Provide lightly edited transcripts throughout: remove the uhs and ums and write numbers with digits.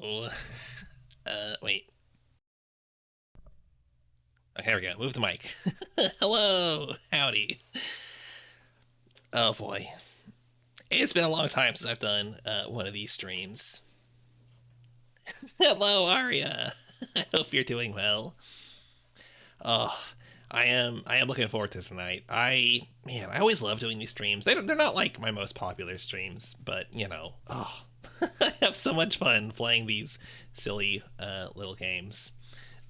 Hello. Wait. Okay, here we go. Move the mic. Hello. Howdy. Oh boy. It's been a long time since I've done one of these streams. Hello, Arya. I hope you're doing well. Oh, I am looking forward to tonight. I always love doing these streams. They're not like my most popular streams, but I have so much fun playing these silly little games.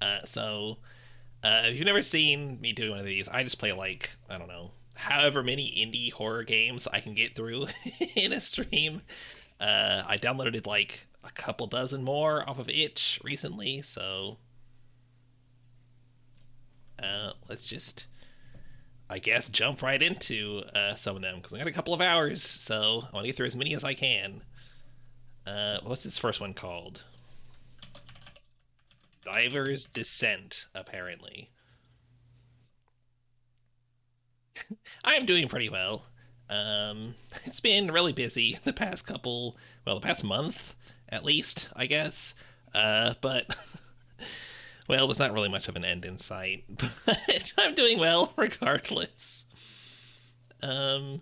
If you've never seen me do one of these, I just play like, I don't know, however many indie horror games I can get through in a stream. I downloaded like a couple dozen more off of itch recently, so let's just, I guess, jump right into some of them because I got a couple of hours, so I want to get through as many as I can. What's this first one called? Diver's Descent, apparently. I'm doing pretty well. It's been really busy the past the past month at least, I guess. But well, there's not really much of an end in sight. But I'm doing well regardless. Um,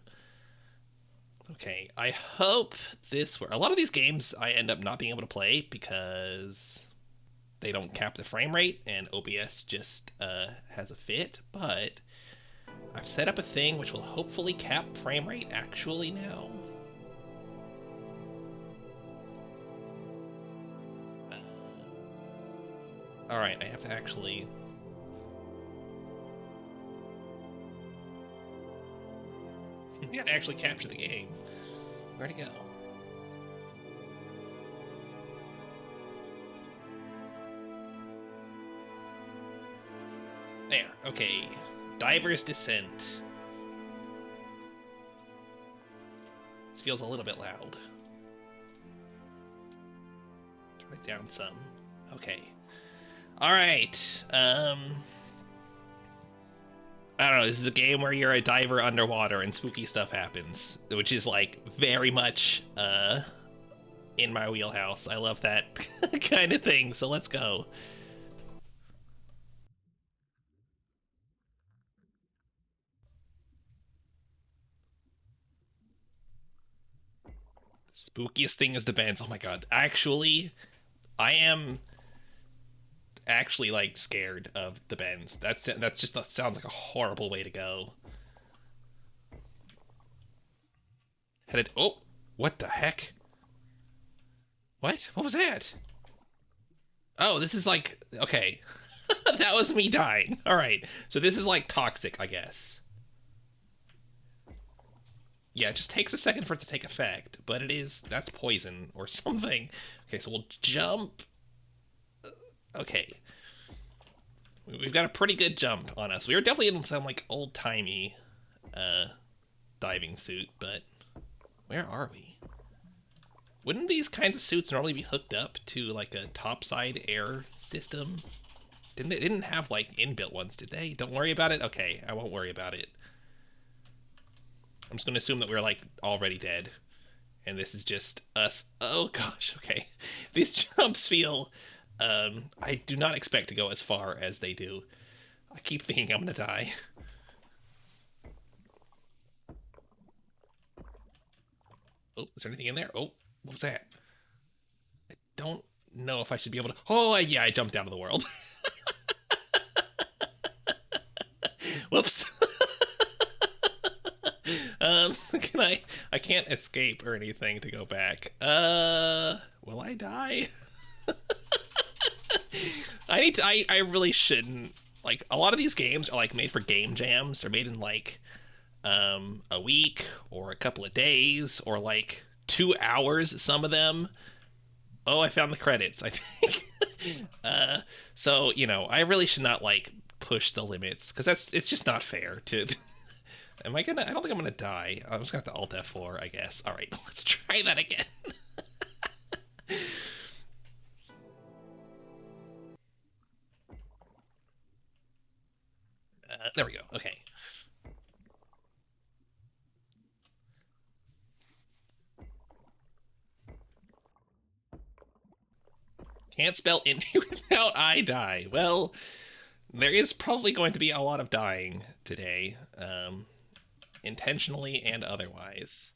okay, I hope this. A lot of these games I end up not being able to play because they don't cap the frame rate, and OBS just has a fit. But I've set up a thing which will hopefully cap frame rate actually now. Alright, I have to actually... I gotta actually capture the game. Where'd it go? There, okay. Diver's Descent. This feels a little bit loud. Turn it down some. Okay. Alright. I don't know, this is a game where you're a diver underwater and spooky stuff happens, which is like very much in my wheelhouse. I love that kind of thing, so let's go. Spookiest thing is the bends. Oh my god. Actually, I am actually like scared of the bends. That sounds like a horrible way to go. Headed. Oh, what the heck? What? What was that? Oh, this is like okay. That was me dying. All right. So this is like toxic, I guess. Yeah, it just takes a second for it to take effect, but that's poison or something. Okay, so we'll jump. Okay, we've got a pretty good jump on us. We were definitely in some like old timey uh, diving suit, but where are we? Wouldn't these kinds of suits normally be hooked up to like a topside air system? They didn't have like inbuilt ones, did they? Don't worry about it. Okay, I won't worry about it. I'm just gonna assume that we're like already dead, and this is just us. Oh gosh, okay. These jumps feel. I do not expect to go as far as they do. I keep thinking I'm gonna die. Oh, is there anything in there? Oh, what was that? I don't know if I should be able to. Oh, yeah, I jumped out of the world. Whoops. Can I? I can't escape or anything to go back. Will I die? I need to. I really shouldn't. Like a lot of these games are like made for game jams. They're made in like a week or a couple of days or like 2 hours. Some of them. Oh, I found the credits. I think. So I really should not like push the limits because it's just not fair to. Am I gonna? I don't think I'm gonna die. I'm just gonna have to Alt F4, I guess. All right, let's try that again. There we go. Okay. Can't spell indie without I die. Well, there is probably going to be a lot of dying today, intentionally and otherwise.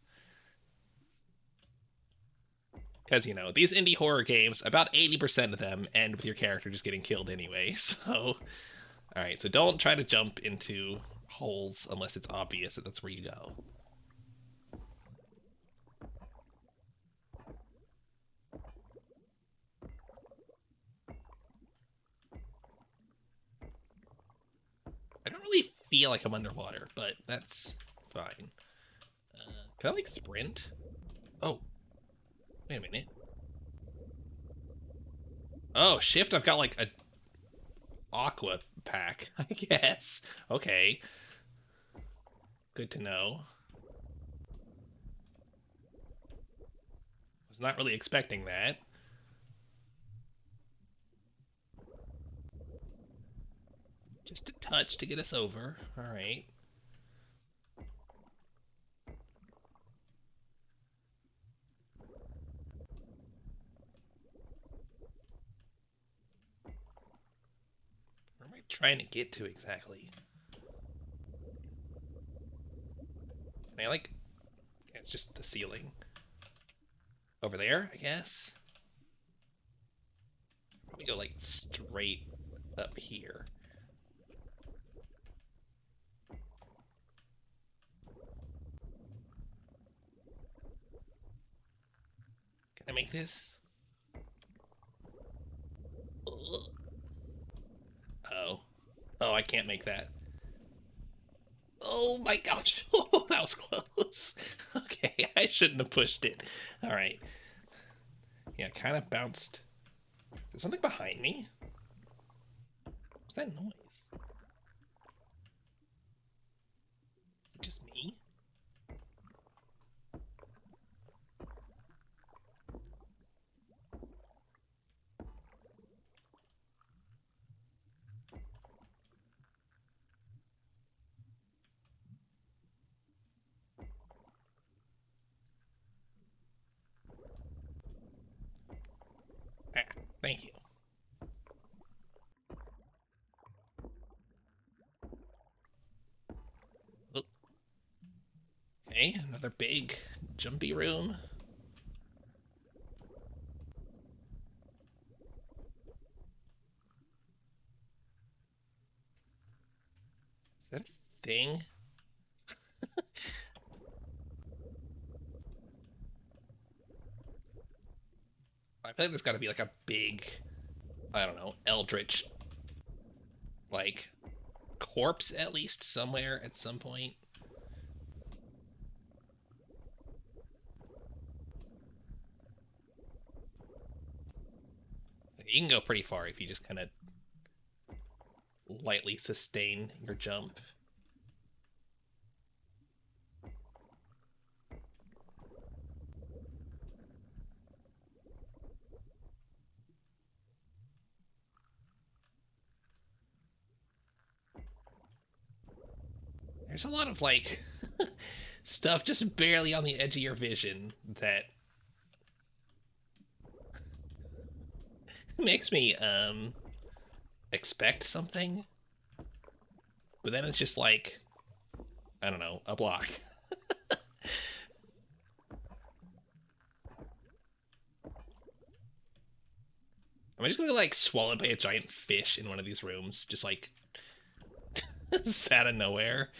Because, you know, these indie horror games, about 80% of them end with your character just getting killed anyway. So, alright, so don't try to jump into holes unless it's obvious that that's where you go. I don't really feel like I'm underwater, but that's fine. Can I, like, sprint? Oh, wait a minute. Oh, shift, I've got, like, a aqua pack, I guess. Okay. Good to know. Was not really expecting that. Just a touch to get us over. Alright. Where am I trying to get to exactly? Can I, like... It's just the ceiling. Over there, I guess? Probably go, like, straight up here. Can I make this? Ugh. Oh. Oh, I can't make that. Oh my gosh. Oh, that was close. Okay, I shouldn't have pushed it. Alright. Yeah, kind of bounced. Is something behind me? What's that noise? Just me? Ah, thank you. Oh. Okay, another big jumpy room. Is that a thing? I feel like there's gotta be like a big, I don't know, eldritch, like, corpse at least somewhere at some point. You can go pretty far if you just kind of lightly sustain your jump. There's a lot of, like, stuff just barely on the edge of your vision that makes me, expect something. But then it's just like, I don't know, a block. Am I just gonna like swallowed by a giant fish in one of these rooms? Just like out of nowhere.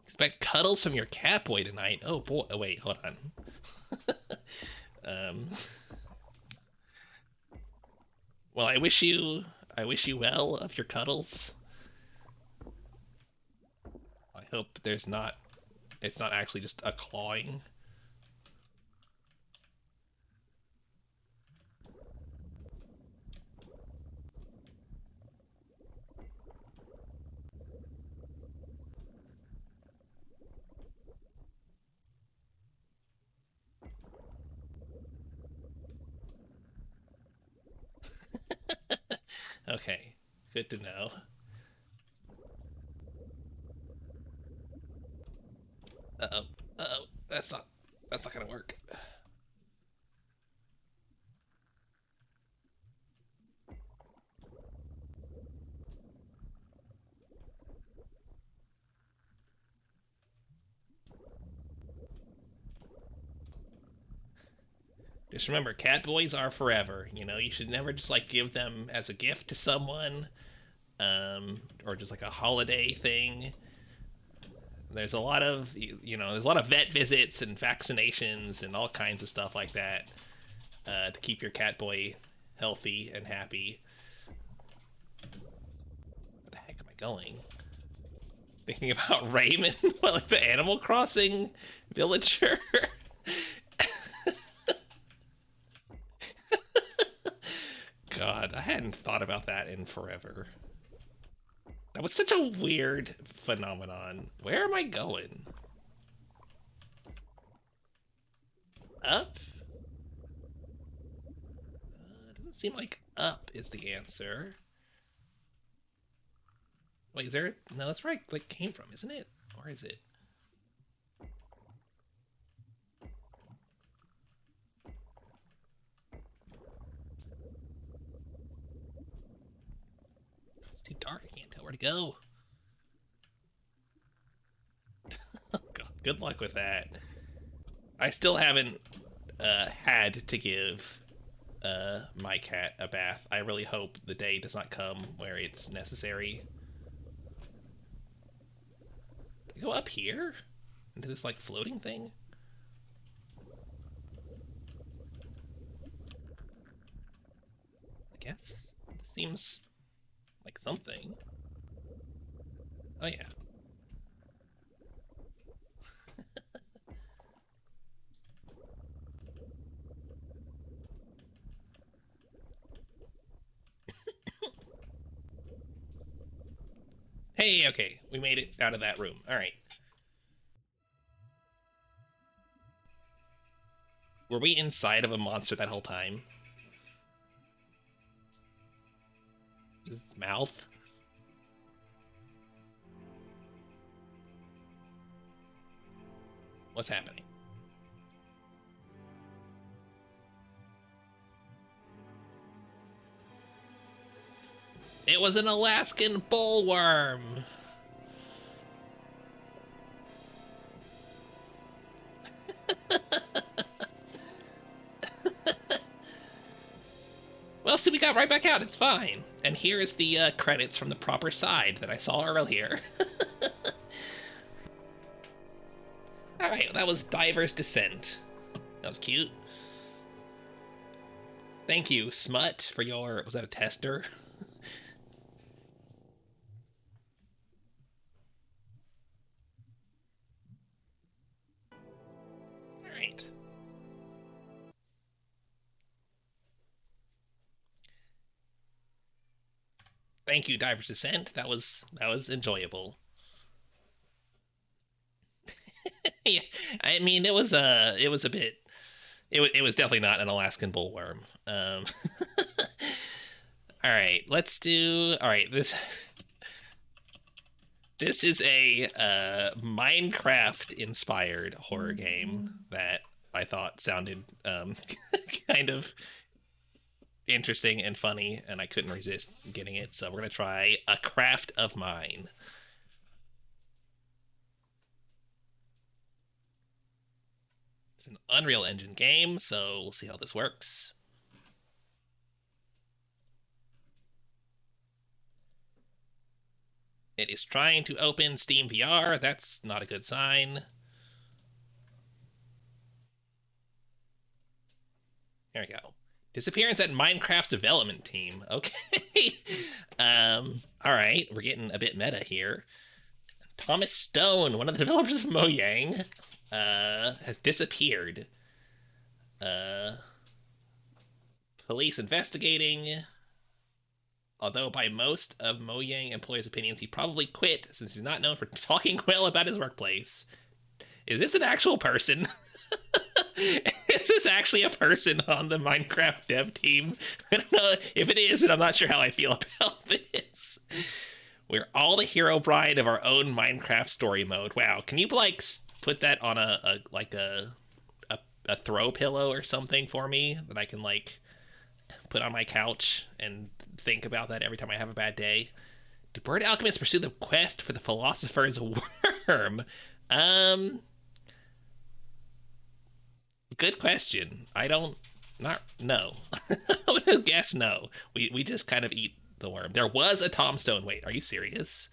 Expect cuddles from your cat boy tonight. Oh boy. Oh wait, hold on. um. Well, I wish you well of your cuddles. I hope there's not. It's not actually just a clawing. Okay, good to know. Uh oh. Uh oh. That's not. That's not gonna work. Just remember, cat boys are forever. You know, you should never just like give them as a gift to someone, or just like a holiday thing. There's a lot of there's a lot of vet visits and vaccinations and all kinds of stuff like that to keep your cat boy healthy and happy. Where the heck am I going? Thinking about Raymond, like the Animal Crossing villager. God, I hadn't thought about that in forever. That was such a weird phenomenon. Where am I going? Up? It doesn't seem like up is the answer. Wait, is there? No, that's where I like came from, isn't it? Or is it? It's too dark. I can't tell where to go. God, good luck with that. I still haven't had to give my cat a bath. I really hope the day does not come where it's necessary. Do I go up here into this like floating thing? I guess this seems like something. Oh yeah. Hey, okay, we made it out of that room. All right. Were we inside of a monster that whole time? Is its mouth? What's happening? It was an Alaskan bullworm. Well, see, we got right back out. It's fine. And here is the credits from the proper side that I saw earlier. All right, that was Diver's Descent. That was cute. Thank you, Smut, for your... Was that a tester? All right. Thank you, Diver's Descent. That was enjoyable. Yeah, I mean, it was a bit. It was definitely not an Alaskan bullworm. All right, let's do. All right, this is a Minecraft inspired horror game that I thought sounded kind of interesting and funny, and I couldn't resist getting it. So we're gonna try A Craft of Mine. It's an Unreal Engine game, so we'll see how this works. It is trying to open Steam VR. That's not a good sign. There we go. Disappearance at Minecraft's development team. Okay. All right, we're getting a bit meta here. Thomas Stone, one of the developers of Mojang, has disappeared. Uh, Police investigating. Although by most of Mojang employees' opinions, he probably quit since he's not known for talking well about his workplace. Is this an actual person? Is this actually a person on the Minecraft dev team? I don't know if it is, and I'm not sure how I feel about this. We're all the hero bride of our own Minecraft story mode. Wow, can you like put that on a a throw pillow or something for me that I can like put on my couch and think about that every time I have a bad day. Do bird alchemists pursue the quest for the philosopher's worm? Um, Good question. I don't. Not no. I'm gonna guess no. We just kind of eat the worm. There was a tombstone. Wait, are you serious?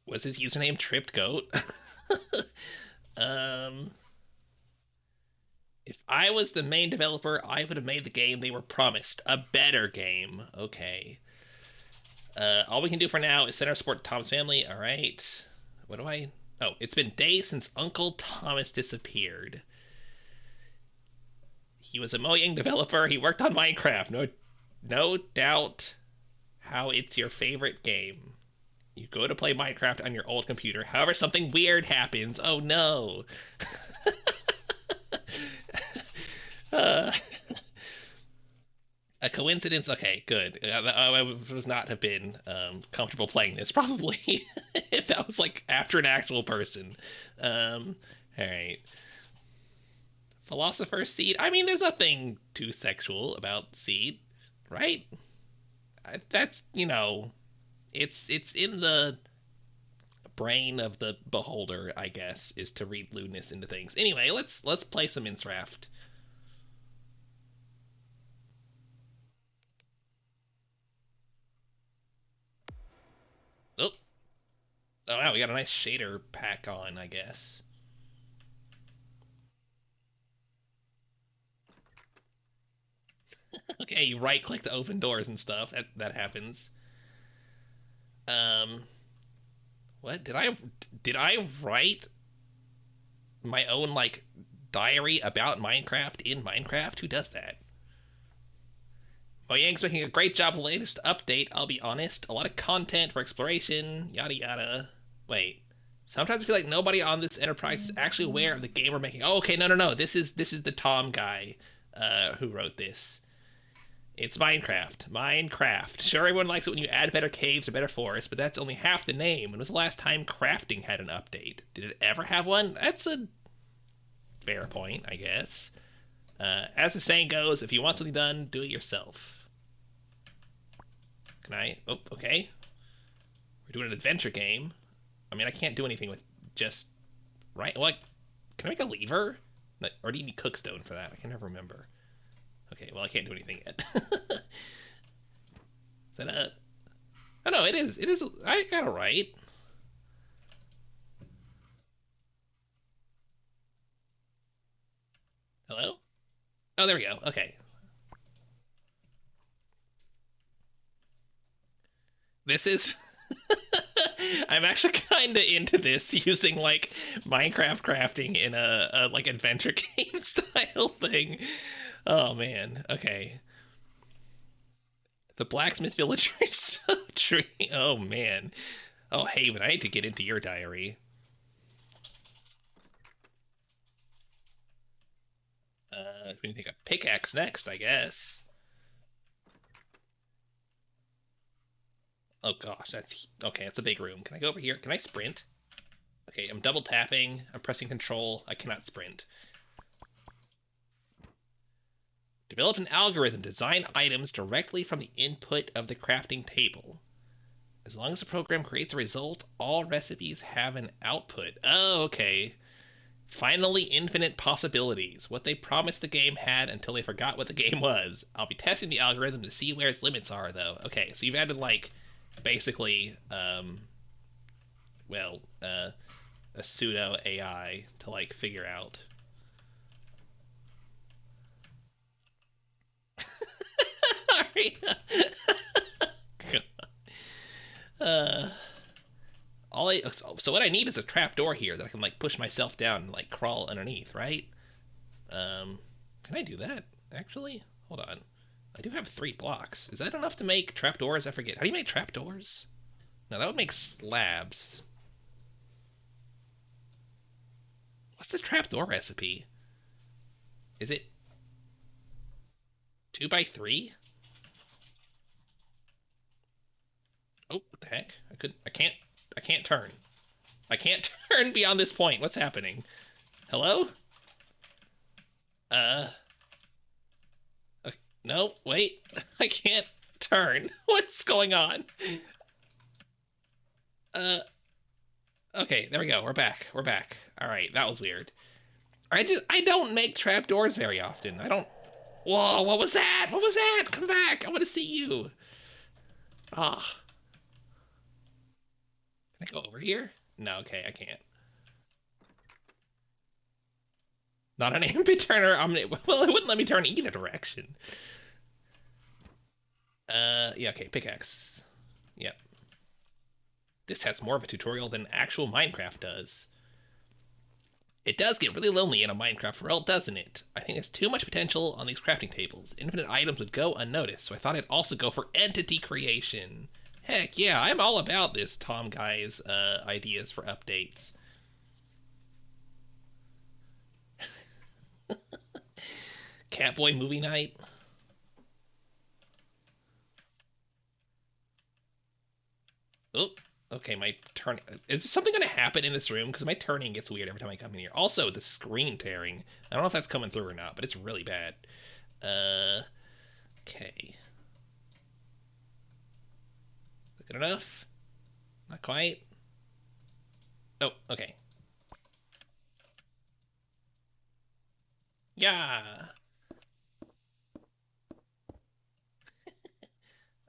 Was his username Tripped Goat? um, if I was the main developer, I would have made the game they were promised. A better game. Okay. All we can do for now is send our support to Tom's family. All right. What do I? Oh, it's been days since Uncle Thomas disappeared. He was a Mojang developer. He worked on Minecraft. No doubt how it's your favorite game. You go to play Minecraft on your old computer. However, something weird happens. Oh no. uh, a coincidence? Okay, good. I would not have been comfortable playing this probably if that was like after an actual person. All right. Philosopher's Seed. I mean, there's nothing too sexual about seed, right? That's it's in the brain of the beholder, I guess, is to read lewdness into things. Anyway, let's play some Insraft. Oh, oh wow, we got a nice shader pack on, I guess. Okay, you right click to open doors and stuff. That happens. Um, what did I write my own like diary about Minecraft in Minecraft? Who does that? Mojang's making a great job with the latest update, I'll be honest. A lot of content for exploration, yada yada. Wait. Sometimes I feel like nobody on this enterprise is actually aware of the game we're making. Oh, okay, no. This is the Tom guy who wrote this. It's Minecraft. Minecraft. Sure, everyone likes it when you add better caves or better forests, but that's only half the name. When was the last time crafting had an update? Did it ever have one? That's a fair point, I guess. As the saying goes, if you want something done, do it yourself. Can I? Oh, okay. We're doing an adventure game. I mean, I can't do anything with just... Right? What? Can I make a lever? Or do you need cookstone for that? I can never remember. Okay, well, I can't do anything yet. Is that a... Oh, no, it is. It is... I got it right. Hello? Oh, there we go. Okay. This is... I'm actually kind of into this, using, like, Minecraft crafting in a like, adventure game style thing. Oh, man. Okay. The blacksmith villager is so true. Oh, man. Oh, Haven, I need to get into your diary. We need to take a pickaxe next, I guess. Oh gosh, that's okay. It's a big room. Can I go over here? Can I sprint? Okay, I'm double tapping. I'm pressing control. I cannot sprint. Develop an algorithm to design items directly from the input of the crafting table. As long as the program creates a result, all recipes have an output. Oh, okay. Finally, infinite possibilities. What they promised the game had until they forgot what the game was. I'll be testing the algorithm to see where its limits are, though. Okay, so you've added, like, basically, a pseudo AI to, like, figure out. uh, so what I need is a trap door here that I can like push myself down and like crawl underneath, right? Can I do that actually? Hold on. I do have 3 blocks. Is that enough to make trapdoors? I forget. How do you make trapdoors? No, that would make slabs. What's the trapdoor recipe? Is it 2 by 3? Oh, what the heck? I can't turn. I can't turn beyond this point. What's happening? Hello? Uh, okay. No, wait. I can't turn. What's going on? Uh, okay, there we go. We're back. We're back. All right, that was weird. I don't make trapdoors very often. I don't. Whoa, what was that? What was that? Come back. I want to see you. Ah, can I go over here? No, okay, I can't. Not an ambit turner. Well, it wouldn't let me turn either direction. Yeah, okay, pickaxe. Yep. This has more of a tutorial than actual Minecraft does. It does get really lonely in a Minecraft world, doesn't it? I think there's too much potential on these crafting tables. Infinite items would go unnoticed, so I thought I'd also go for entity creation. Heck yeah, I'm all about this Tom guy's ideas for updates. Catboy movie night. Oh, okay, my turn. Is something going to happen in this room? Because my turning gets weird every time I come in here. Also, the screen tearing. I don't know if that's coming through or not, but it's really bad. Okay. Good enough? Not quite. Oh, okay. Yeah.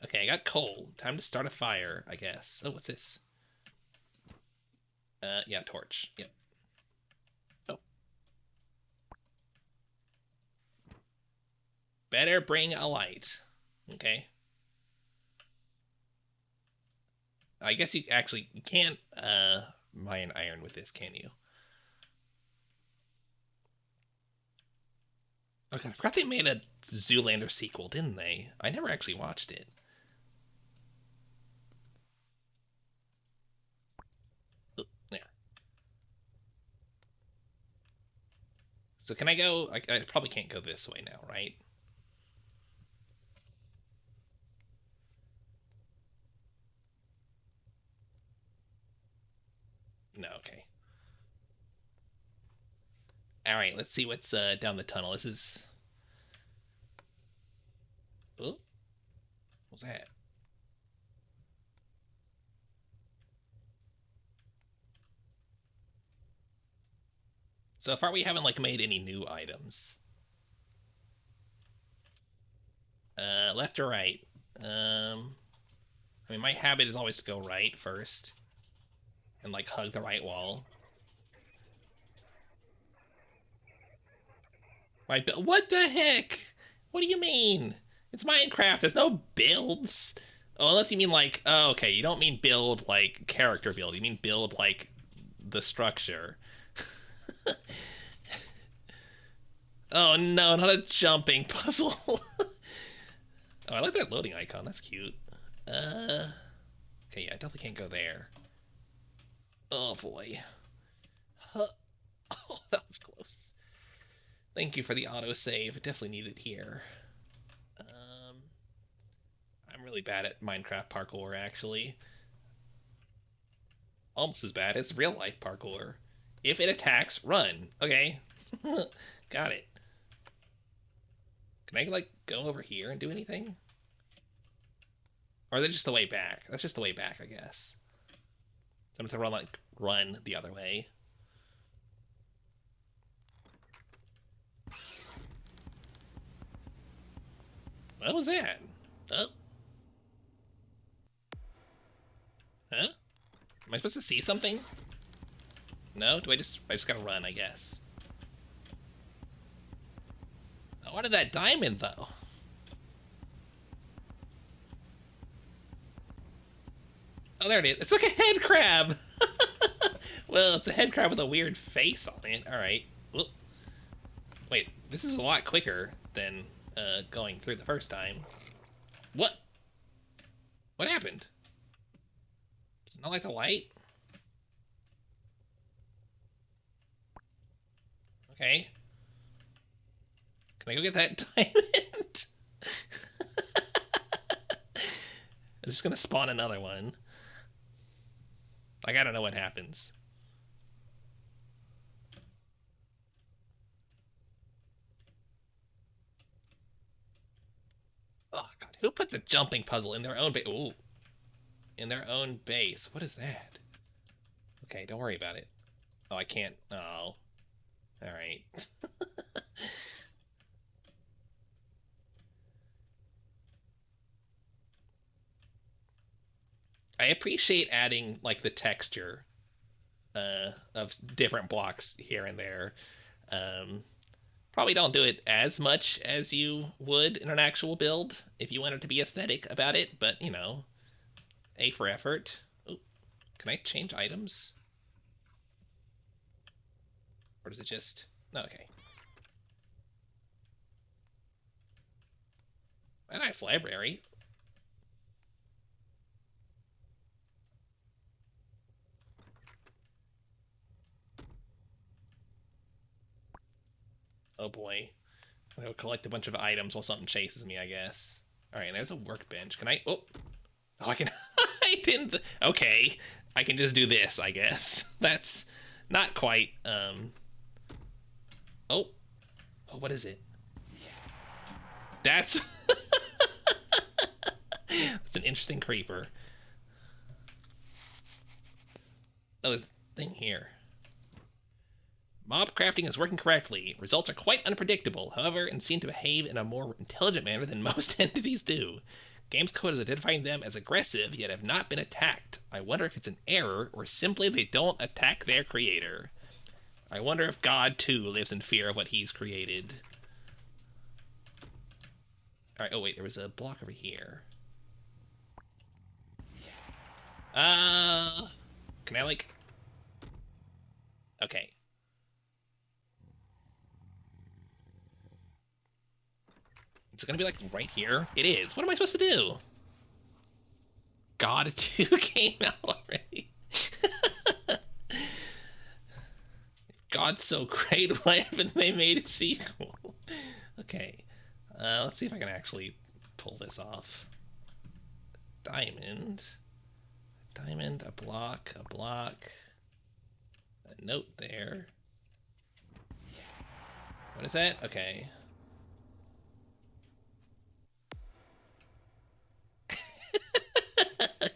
Okay, I got coal. Time to start a fire, I guess. Oh, what's this? Yeah, torch. Yep. Oh. Better bring a light. Okay. I guess you can't mine iron with this, can you? Okay, I forgot they made a Zoolander sequel, didn't they? I never actually watched it. Oh, yeah. So can I go? I probably can't go this way now, right? No, okay. All right, let's see what's down the tunnel. This is. Oh, what's that? So far, we haven't like made any new items. Left or right? I mean, my habit is always to go right first and like hug the right wall. Right, what the heck? What do you mean? It's Minecraft. There's no builds. Oh, unless you mean like, oh, okay, you don't mean build like character build. You mean build like the structure. Oh no, not a jumping puzzle. Oh, I like that loading icon. That's cute. Okay, yeah, I definitely can't go there. Oh boy. Huh. Oh, that was close. Thank you for the autosave. Definitely needed here. Um, I'm really bad at Minecraft parkour, actually. Almost as bad as real life parkour. If it attacks, run. Okay. Got it. Can I, like, go over here and do anything? Or is that just the way back? That's just the way back, I guess. I'm gonna run, like, run the other way. What was that? Oh. Huh? Am I supposed to see something? No? I just gotta run, I guess. I wanted that diamond, though. Oh, there it is. It's like a head crab! Well, it's a head crab with a weird face on it. Alright. Wait, this is a lot quicker than going through the first time. What? What happened? Does it not like the light? Okay. Can I go get that diamond? I'm just gonna spawn another one. Like, I don't know what happens. Who puts a jumping puzzle in their own base? Ooh, in their own base. What is that? Okay, don't worry about it. Oh, I can't. Oh, all right. I appreciate adding like the texture of different blocks here and there. Um, Probably don't do it as much as you would in an actual build if you wanted to be aesthetic about it, but you know, A for effort. Ooh, can I change items? Or does it just... Okay. A nice library. Oh boy. I'll collect a bunch of items while something chases me, I guess. Alright, and there's a workbench. Can I... Oh! Oh, I can... I didn't... Okay. I can just do this, I guess. That's not quite, Oh! Oh, what is it? That's... That's an interesting creeper. Oh, there's a thing here. Mob crafting is working correctly. Results are quite unpredictable, however, and seem to behave in a more intelligent manner than most entities do. Game's code is identifying them as aggressive, yet have not been attacked. I wonder if it's an error, or simply they don't attack their creator. I wonder if God, too, lives in fear of what he's created. Alright, oh wait, there was a block over here. Can I, like... Okay. Is it gonna be, like, right here? It is. What am I supposed to do? God 2 came out already. God's so great, why haven't they made a sequel? Okay. Let's see if I can actually pull this off. Diamond. Diamond, a block, a note there. What is that? Okay.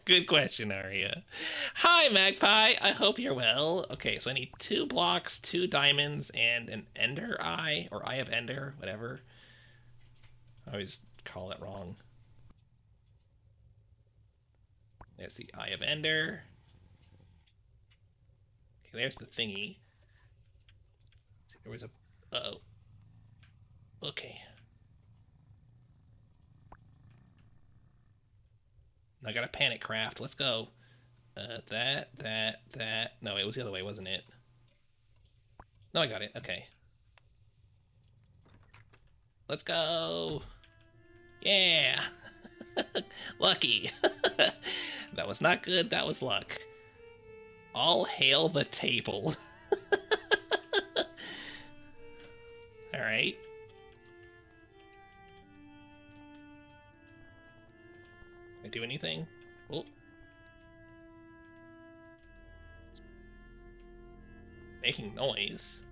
Good question, Aria. Hi, Magpie. I hope you're well. Okay, so I need 2 blocks, 2 diamonds, and an Ender Eye, or Eye of Ender, whatever. I always call it wrong. There's the Eye of Ender. Okay, there's the thingy. There was a... Uh-oh. Okay. I got a panic craft. Let's go. That. No, it was the other way, wasn't it? No, I got it. Okay. Let's go. Yeah. Lucky. That was not good. That was luck. All hail the table. All right. Can I do anything? Oh. Making noise.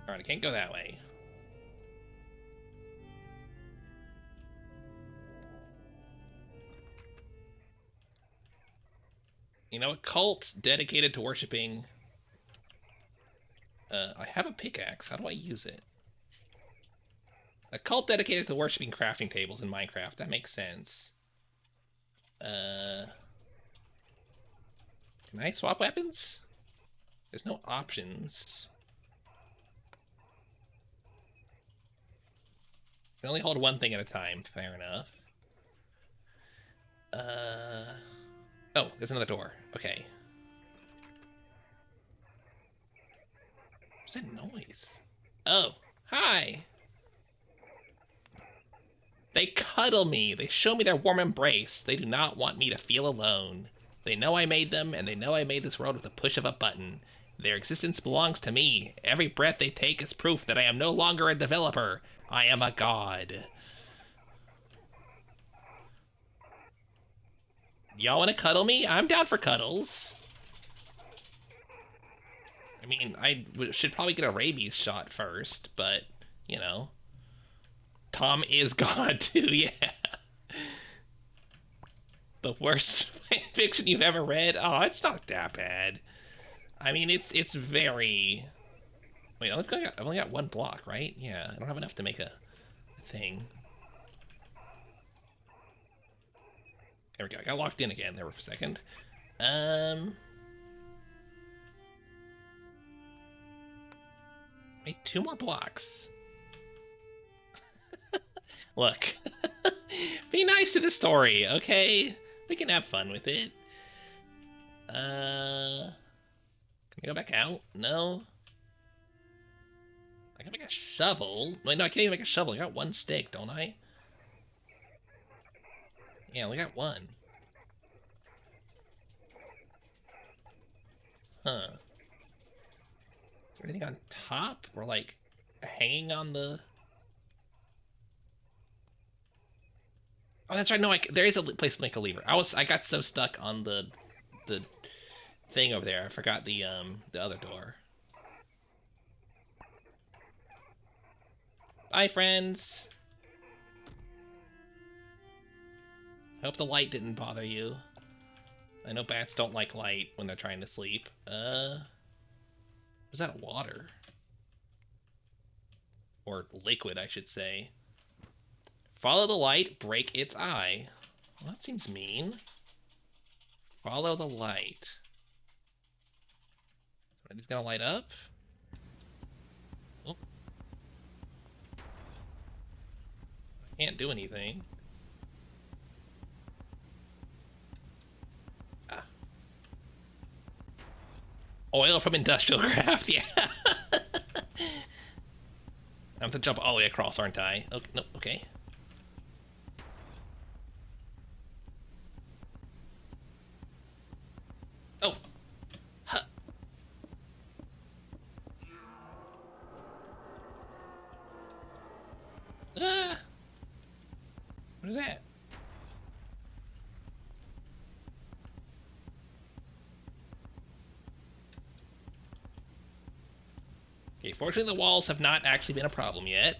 All right, I can't go that way. You know, a cult dedicated to worshiping... I have a pickaxe. How do I use it? A cult dedicated to worshiping crafting tables in Minecraft. That makes sense. Can I swap weapons? There's no options. I can only hold one thing at a time. Fair enough. Oh, there's another door. Okay. What's that noise? Oh, hi. They cuddle me. They show me their warm embrace. They do not want me to feel alone. They know I made them, and they know I made this world with a push of a button. Their existence belongs to me. Every breath they take is proof that I am no longer a developer. I am a god. Y'all want to cuddle me? I'm down for cuddles. I mean, I should probably get a rabies shot first, but, you know. Tom is God too, yeah. The worst fiction you've ever read? Oh, it's not that bad. I mean, it's very... Wait, I've only got one block, right? Yeah, I don't have enough to make a thing. There we go. I got locked in again there for a second. Wait, 2 more blocks. Look. Be nice to the story, okay? We can have fun with it. Can I go back out? No. I can make a shovel. Wait, no, I can't even make a shovel. I got 1 stick, don't I? Yeah, I only got 1. Huh. Is there anything on top? Or, like, hanging on the... Oh, that's right. No, there is a place to make a lever. I got so stuck on the thing over there. I forgot the other door. Bye, friends. I hope the light didn't bother you. I know bats don't like light when they're trying to sleep. Was that water? Or liquid, I should say. Follow the light, break its eye. Well, that seems mean. Follow the light. He's gonna light up? Oh. I can't do anything. Ah. Oil from industrial craft, yeah. I have to jump all the way across, aren't I? Oh, no, okay. Oh. Huh. Ah. What is that? Okay, fortunately the walls have not actually been a problem yet.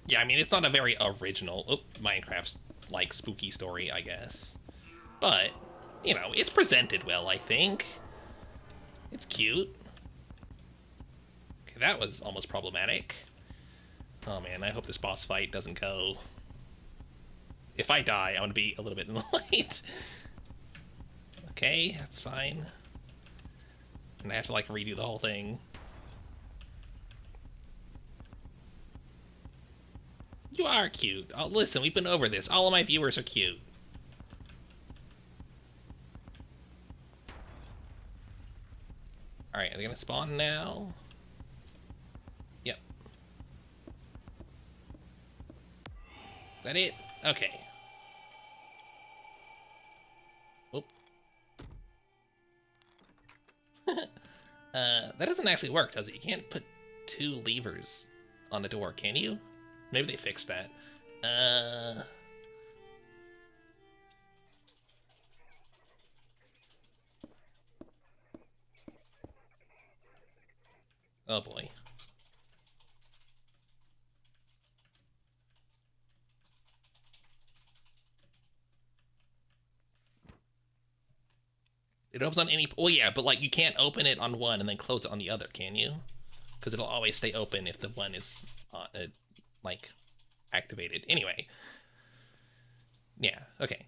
Yeah, I mean, it's not a very original Minecraft's, like, spooky story, I guess. But, you know, it's presented well, I think. It's cute. Okay, that was almost problematic. Oh man, I hope this boss fight doesn't go... If I die, I want to be a little bit in the light. Okay, that's fine. And I have to, like, redo the whole thing. You are cute. Oh, listen, we've been over this. All of my viewers are cute. Alright, are they gonna spawn now? Yep. Is that it? Okay. Oop. That doesn't actually work, does it? You can't put 2 levers on the door, can you? Maybe they fixed that. Oh boy. It opens on any... Oh yeah, but like you can't open it on one and then close it on the other, can you? Because it'll always stay open if the one is, like, activated. Anyway. Yeah, okay.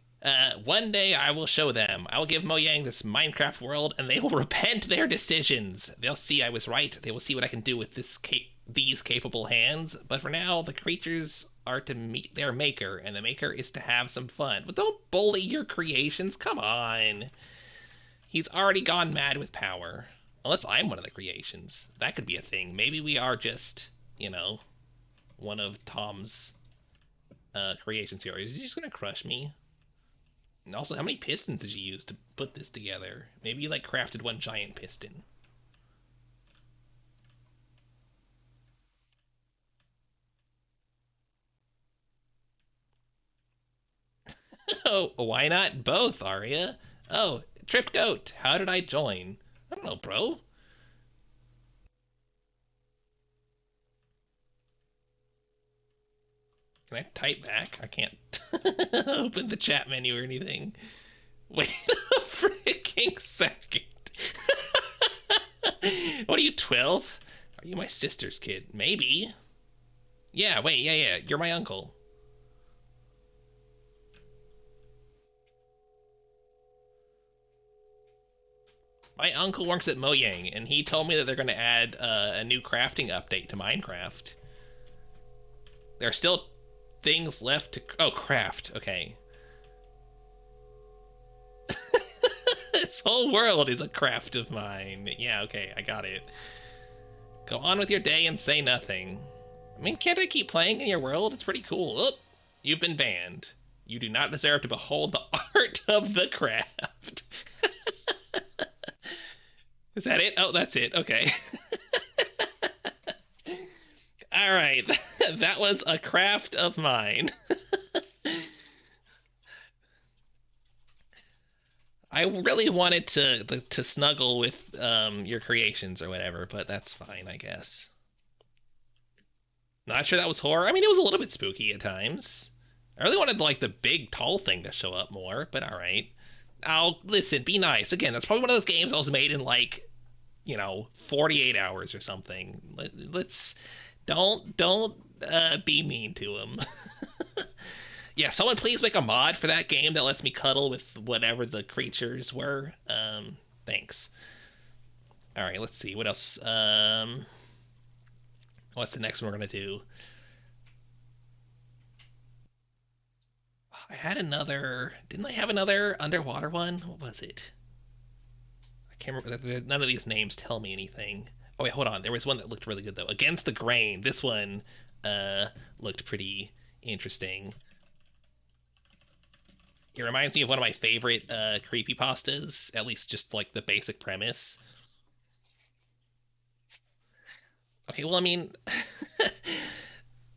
One day I will show them. I will give Mojang this Minecraft world, and they will repent their decisions. They'll see I was right. They will see what I can do with these capable hands. But for now, the creatures are to meet their maker, and the maker is to have some fun. But don't bully your creations. Come on. He's already gone mad with power. Unless I'm one of the creations. That could be a thing. Maybe we are just, you know, one of Tom's creations here. Is he just gonna crush me? And also, how many pistons did you use to put this together? Maybe you, like, crafted one giant piston. Oh, why not both, Arya? Oh, tripped goat. How did I join? I don't know, bro. Can I type back? I can't open the chat menu or anything. Wait a freaking second. What are you, 12? Are you my sister's kid? Maybe. Yeah, wait, yeah. You're my uncle. My uncle works at Mojang, and he told me that they're going to add a new crafting update to Minecraft. There are still things left to... Oh, craft. Okay. This whole world is a craft of mine. Yeah, okay, I got it. Go on with your day and say nothing. I mean, can't I keep playing in your world? It's pretty cool. Oh, you've been banned. You do not deserve to behold the art of the craft. Is that it? Oh, that's it. Okay. All right. That was a craft of mine. I really wanted to snuggle with your creations or whatever, but that's fine, I guess. Not sure that was horror. I mean, it was a little bit spooky at times. I really wanted like the big tall thing to show up more, but all right. I'll listen. Be nice. Again, that's probably one of those games that was made in like, 48 hours or something. Let's don't be mean to him. Yeah, someone please make a mod for that game that lets me cuddle with whatever the creatures were. Thanks. All right, let's see what else. What's the next one we're gonna do? I had another. Didn't I have another underwater one? What was it? I can't remember. None of these names tell me anything. Oh wait, hold on. There was one that looked really good though. Against the Grain. This one looked pretty interesting. It reminds me of one of my favorite creepypastas, at least just like the basic premise. Okay, well, I mean,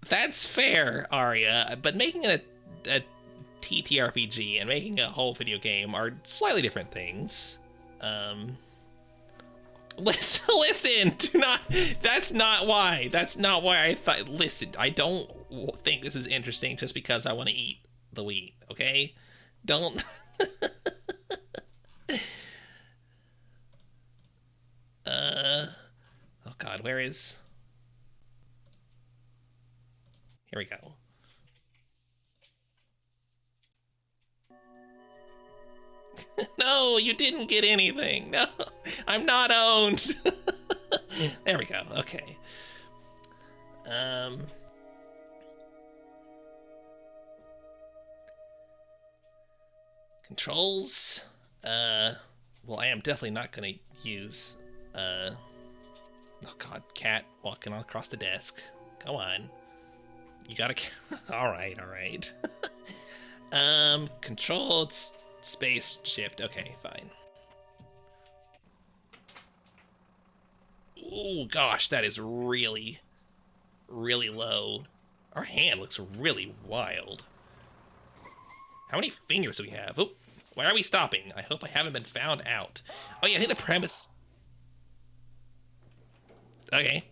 that's fair, Arya, but making a TTRPG and making a whole video game are slightly different things. Listen, do not, that's not why I thought, listen, I don't think this is interesting just because I want to eat the wheat, okay? Don't. Oh god, where is... Here we go. No, you didn't get anything. No, I'm not owned. There we go. Okay. Controls. Well, I am definitely not gonna use. Oh god, cat walking across the desk. Come on. You gotta. All right. Control, space, shift. Okay, fine. Oh gosh, that is really, really low. Our hand looks really wild. How many fingers do we have? Oh, why are we stopping? I hope I haven't been found out. Oh yeah, I think the premise... Okay.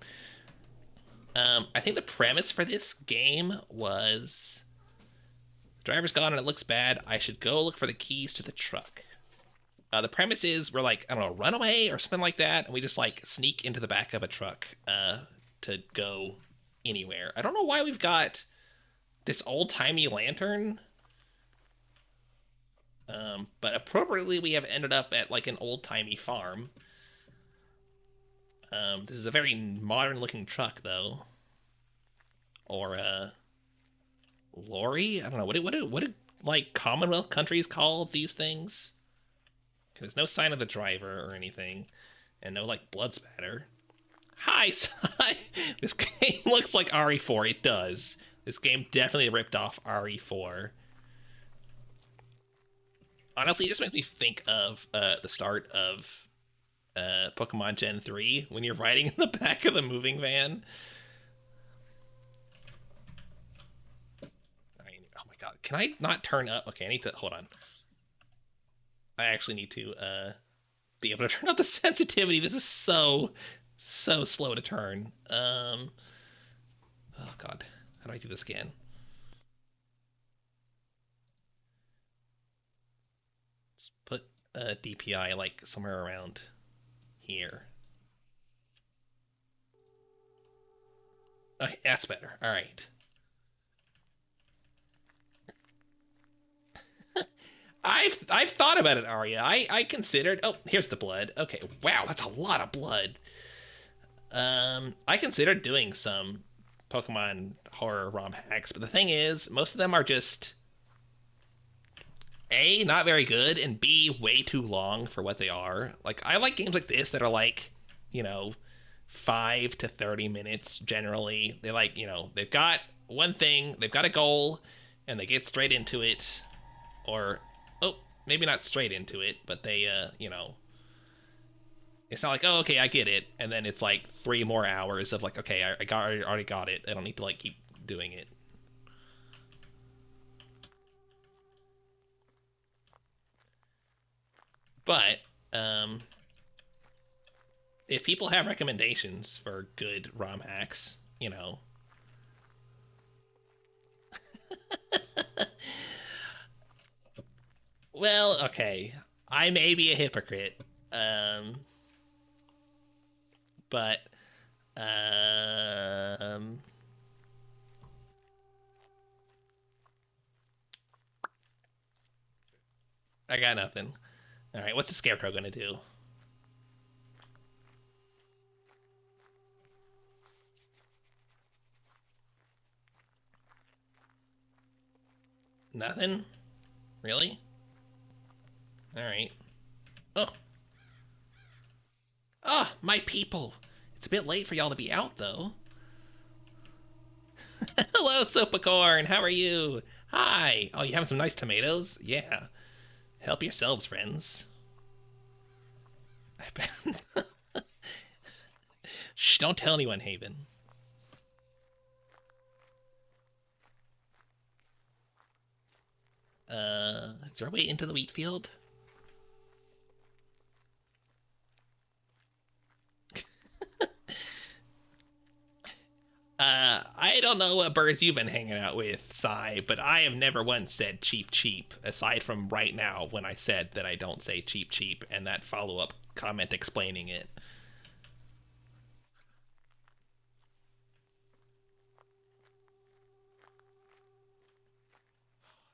I think the premise for this game was... Driver's gone and it looks bad. I should go look for the keys to the truck. The premise is we're like, I don't know, runaway or something like that, and we just like sneak into the back of a truck to go anywhere. I don't know why we've got this old-timey lantern. But appropriately, we have ended up at like an old-timey farm. This is a very modern-looking truck, though. Or lorry? I don't know. What do like Commonwealth countries call these things? There's no sign of the driver or anything, and no like blood spatter. Hi, this game looks like RE4. It does. This game definitely ripped off RE4. Honestly, it just makes me think of the start of Pokemon Gen 3 when you're riding in the back of the moving van. I mean, oh my god, Can I not turn up? Okay, I need to hold on. I actually need to be able to turn up the sensitivity. This is so slow to turn. Oh god, how do I do this again? Let's put DPI like somewhere around here. Okay, that's better. All right. I've thought about it, Arya. I considered. Oh, here's the blood. Okay, wow, that's a lot of blood. I considered doing some Pokemon horror ROM hacks, but the thing is, most of them are just A, not very good, and B, way too long for what they are. Like, I like games like this that are like, you know, 5 to 30 minutes generally. They like, they've got one thing, they've got a goal, and they get straight into it. Or, oh, maybe not straight into it, but they, it's not like, oh, okay, I get it, and then it's like 3 more hours of like, okay, I already got it. I don't need to like keep doing it. But if people have recommendations for good ROM hacks, well, okay, I may be a hypocrite, but I got nothing. All right, what's the Scarecrow gonna do? Nothing? Really? All right. Oh. Oh, my people. It's a bit late for y'all to be out, though. Hello, Sopacorn. How are you? Hi. Oh, you having some nice tomatoes? Yeah. Help yourselves, friends. I bet. Shh, don't tell anyone, Haven. Is there a way into the wheat field? I don't know what birds you've been hanging out with, Sai, but I have never once said cheap cheap, aside from right now when I said that I don't say cheap cheap, and that follow-up comment explaining it.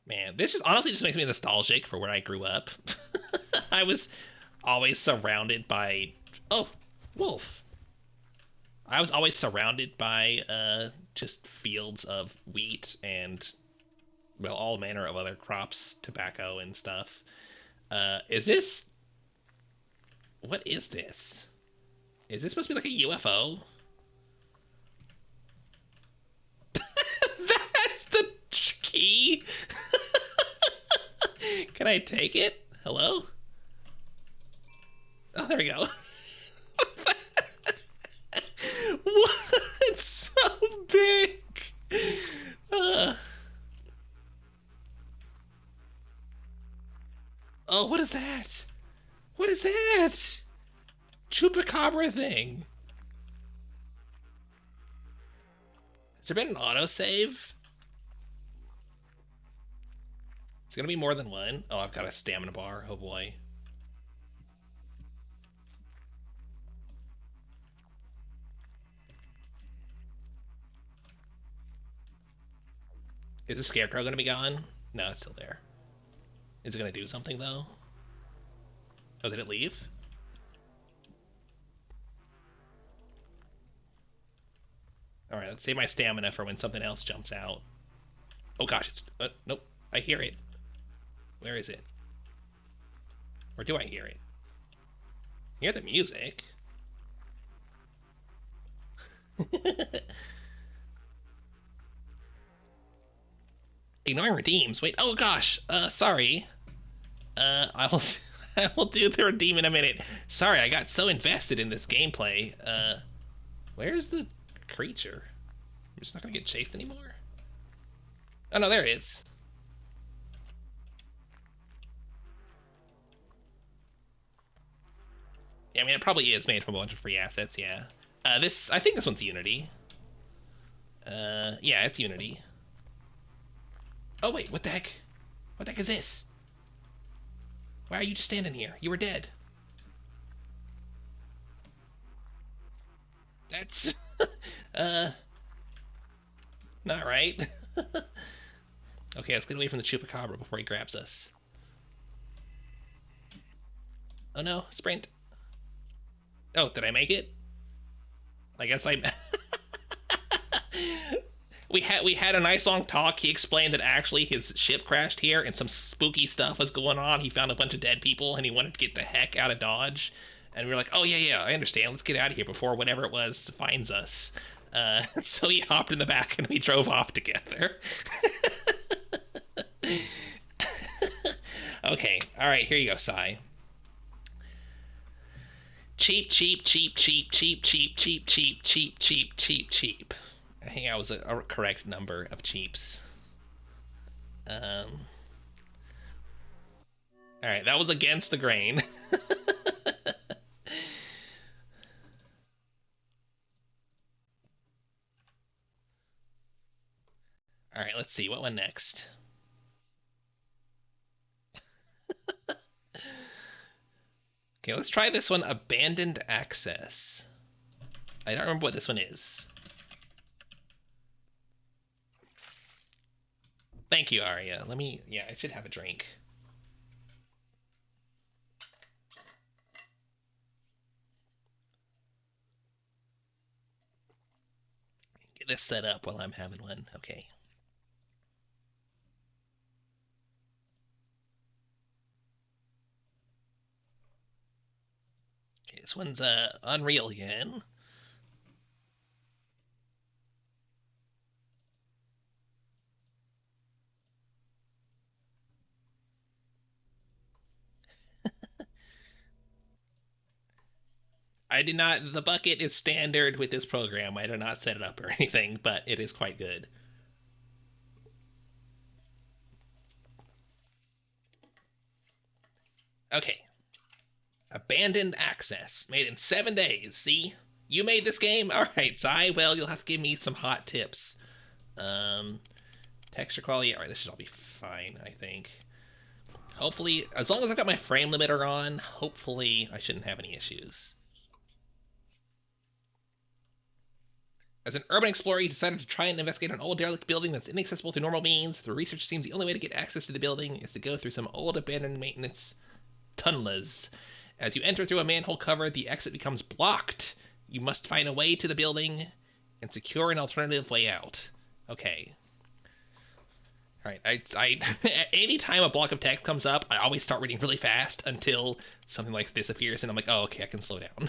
Man, this just honestly just makes me nostalgic for where I grew up. I was always surrounded by... Oh, wolf. I was always surrounded by just fields of wheat and, well, all manner of other crops, tobacco and stuff. Is this... What is this? Is this supposed to be like a UFO? That's the key? Can I take it? Hello? Oh, there we go. What? It's so big. Oh, what is that? What is that? Chupacabra thing. Has there been an autosave? It's gonna be more than one. Oh, I've got a stamina bar. Oh boy. Is the Scarecrow gonna be gone? No, it's still there. Is it gonna do something though? Oh, did it leave? Alright, let's save my stamina for when something else jumps out. Oh gosh, it's... nope. I hear it. Where is it? Or do I hear it? Hear the music. Ignoring redeems. Wait, oh gosh. Sorry. I will I will do the redeem in a minute. Sorry, I got so invested in this gameplay. Where's the creature? I'm just not gonna get chased anymore. Oh no, there it is. Yeah, I mean, it probably is made from a bunch of free assets, yeah. I think this one's Unity. Yeah, it's Unity. Oh, wait, what the heck? What the heck is this? Why are you just standing here? You were dead. That's, not right. Okay, let's get away from the Chupacabra before he grabs us. Oh no, sprint. Oh, did I make it? I guess I... we had a nice long talk. He explained that actually his ship crashed here and some spooky stuff was going on. He found a bunch of dead people and he wanted to get the heck out of Dodge. And we were like, oh yeah, I understand. Let's get out of here before whatever it was finds us. So he hopped in the back and we drove off together. Okay, all right, here you go, Sai. Cheap, cheap, cheap, cheap, cheap, cheap, cheap, cheap, cheap, cheap, cheap, cheap. I think that was a correct number of cheaps. All right, that was against the grain. All right, let's see what went next. Okay, let's try this one. Abandoned access. I don't remember what this one is. Thank you, Arya. Yeah, I should have a drink. Get this set up while I'm having one. Okay. Okay, this one's Unreal again. I did not. The bucket is standard with this program. I did not set it up or anything, but it is quite good. Okay. Abandoned access. Made in 7 days. See? You made this game? Alright, Sai. Well, you'll have to give me some hot tips. Texture quality. Alright, this should all be fine, I think. Hopefully, as long as I've got my frame limiter on, hopefully I shouldn't have any issues. As an urban explorer, he decided to try and investigate an old derelict building that's inaccessible to normal means. Through research, it seems the only way to get access to the building is to go through some old abandoned maintenance tunnels. As you enter through a manhole cover, the exit becomes blocked. You must find a way to the building and secure an alternative way out. Okay. All right. Anytime a block of text comes up, I always start reading really fast until something like this appears, and I'm like, oh, okay, I can slow down.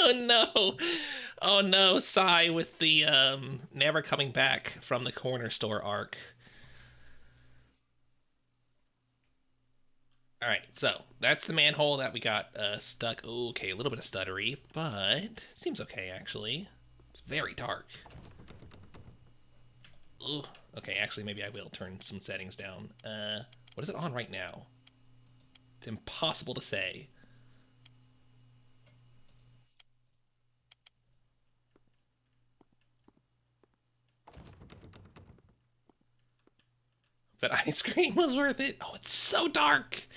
Oh no. Oh no, Sai with the never coming back from the corner store arc. All right, so that's the manhole that we got stuck. Okay, a little bit of stuttery, but seems okay actually. It's very dark. Ooh, okay, actually maybe I will turn some settings down. What is it on right now? It's impossible to say. That ice cream was worth it. Oh, it's so dark.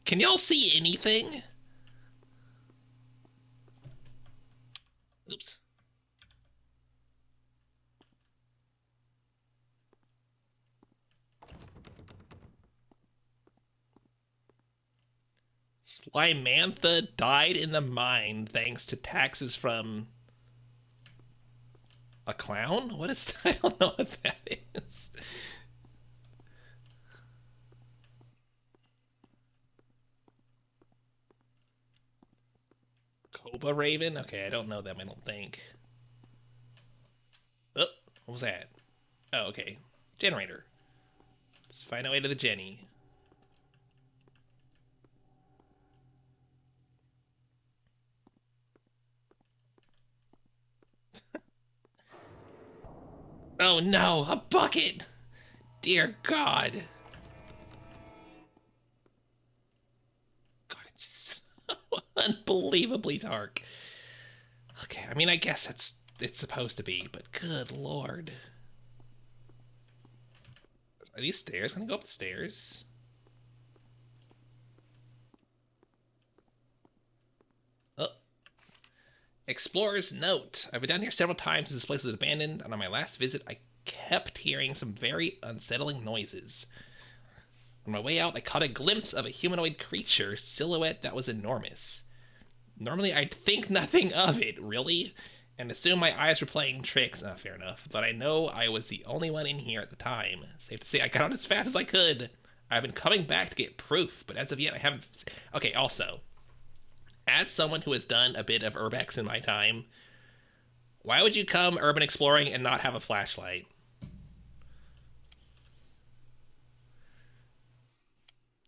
Can y'all see anything? Oops. Slimantha died in the mine thanks to taxes from a clown? What is that? I don't know what that is. Koba Raven? Okay, I don't know them, I don't think. Oh, what was that? Oh, okay. Generator. Let's find a way to the Jenny. Oh no, a bucket! Dear God. unbelievably dark. Okay, I mean, I guess it's supposed to be, but good lord. Are these stairs? Can I go up the stairs? Oh. Explorer's note. I've been down here several times since this place was abandoned, and on my last visit, I kept hearing some very unsettling noises. On my way out, I caught a glimpse of a humanoid creature silhouette that was enormous. Normally, I'd think nothing of it, really, and assume my eyes were playing tricks. Fair enough, but I know I was the only one in here at the time. Safe to say, I got out as fast as I could. I've been coming back to get proof, but as of yet, I haven't. Okay, also, as someone who has done a bit of urbex in my time, why would you come urban exploring and not have a flashlight?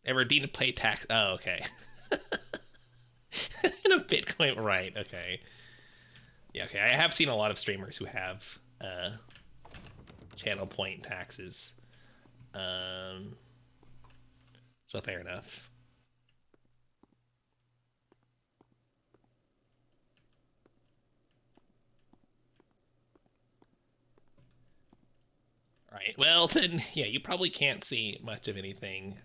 Ever need to pay tax? Oh, okay. In a Bitcoin, right? Okay. Yeah, okay. I have seen a lot of streamers who have channel point taxes. So fair enough. Right. Well, then, yeah, you probably can't see much of anything.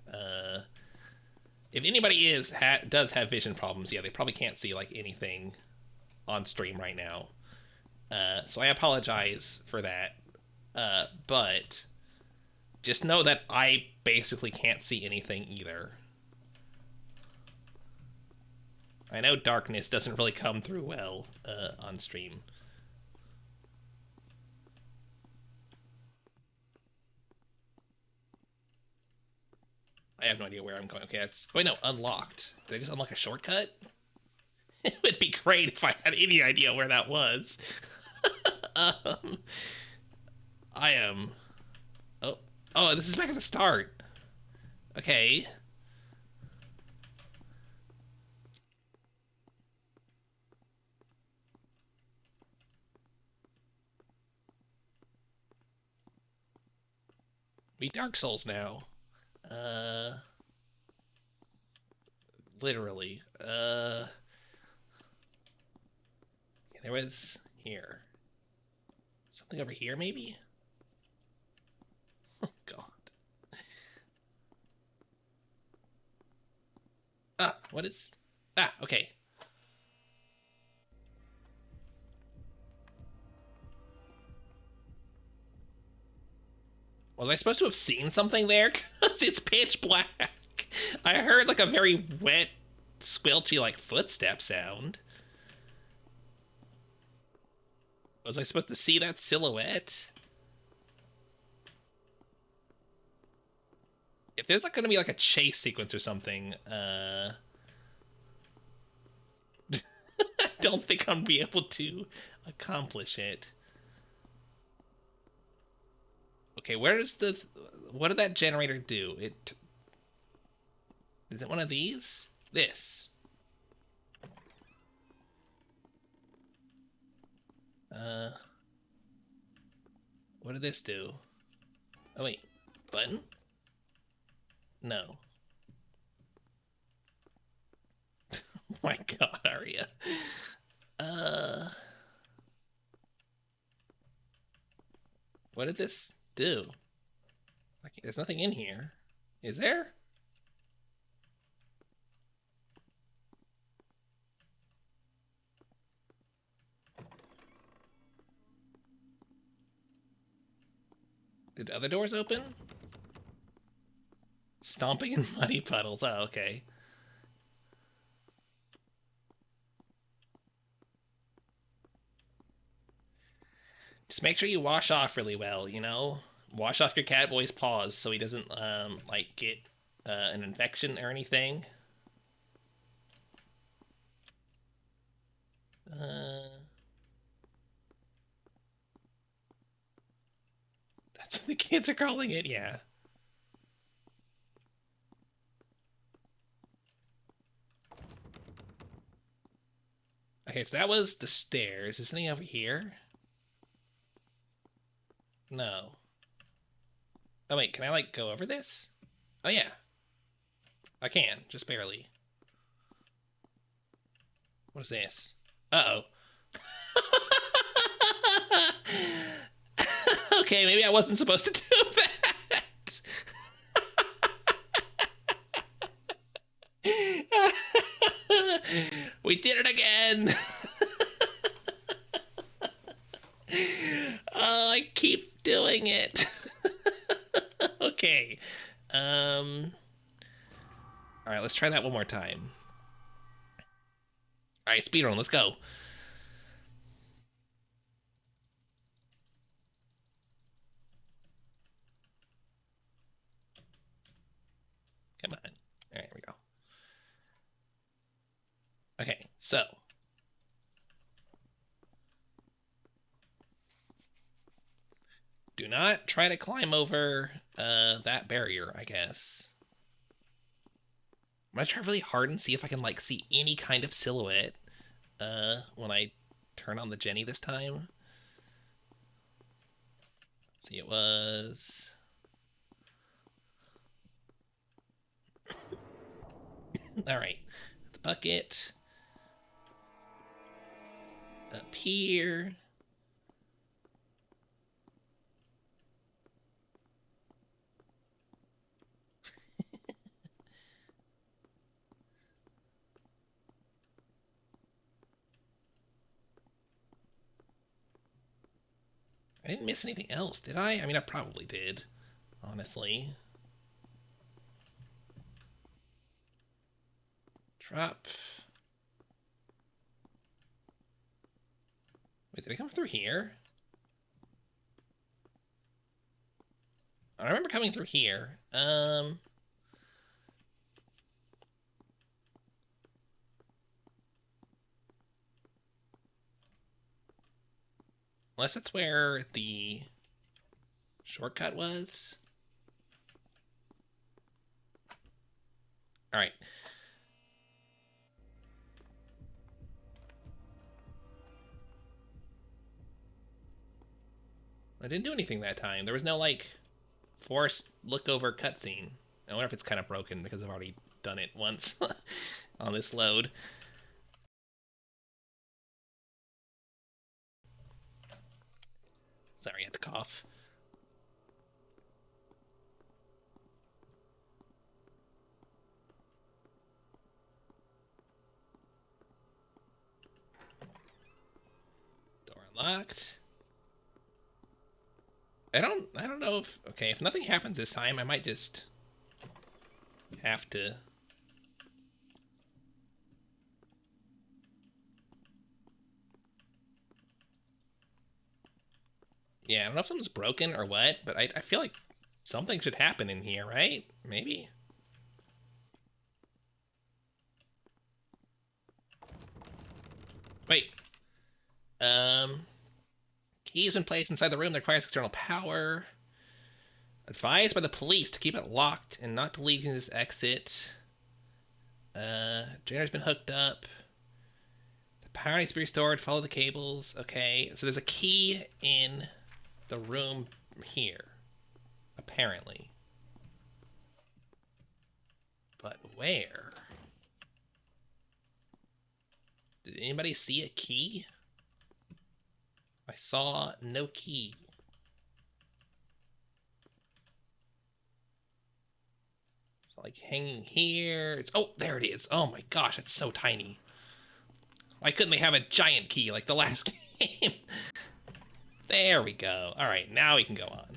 If anybody does have vision problems, yeah, they probably can't see like anything on stream right now. So I apologize for that. But just know that I basically can't see anything either. I know darkness doesn't really come through well on stream. I have no idea where I'm going. Okay, that's... Wait, no, unlocked. Did I just unlock a shortcut? It would be great if I had any idea where that was. I am... Oh, this is back at the start. Okay. We Dark Souls now. Literally. There was here. Something over here, maybe? Oh, God. Ah, what is... Ah, okay. Was I supposed to have seen something there? Because it's pitch black. I heard like a very wet, squelchy like footstep sound. Was I supposed to see that silhouette? If there's like gonna be like a chase sequence or something, I don't think I'm gonna be able to accomplish it. Okay, where is the... What did that generator do? It... Is it one of these? This. What did this do? Oh, wait. Button? No. Oh my God, Aria. What did this do? There's nothing in here. Is there? Did other doors open? Stomping in muddy puddles. Oh, okay. Just make sure you wash off really well, you know? Wash off your cat boy's paws so he doesn't, like, get an infection or anything. That's what the kids are calling it, yeah. Okay, so that was the stairs. Is something over here? No. Oh, wait, can I, like, go over this? Oh, yeah. I can, just barely. What is this? Uh-oh. Okay, maybe I wasn't supposed to do that. We did it again. Oh, I keep doing it. Okay. Um. All right, let's try that one more time. All right, speedrun. Let's go. Come on. All right, here we go. Okay, so do not try to climb over that barrier, I guess. I'm gonna try really hard and see if I can like see any kind of silhouette when I turn on the Jenny this time. Let's see, it was all right. The bucket up here. I didn't miss anything else, did I? I mean, I probably did, honestly. Drop. Wait, did I come through here? I remember coming through here. Unless that's where the shortcut was. All right. I didn't do anything that time. There was no, like, forced look over cutscene. I wonder if it's kind of broken because I've already done it once on this load. Sorry, I had to cough. Door unlocked. I don't know if okay, if nothing happens this time, I might just have to yeah, I don't know if something's broken or what, but I feel like something should happen in here, right? Maybe? Wait. Key has been placed inside the room that requires external power. Advised by the police to keep it locked and not to leave this exit. Generator's been hooked up. The power needs to be restored. Follow the cables. Okay, so there's a key in the room here, apparently. But where? Did anybody see a key? I saw no key. So like hanging here. It's oh, there it is. Oh my gosh, it's so tiny. Why couldn't they have a giant key like the last game? There we go. All right, now we can go on.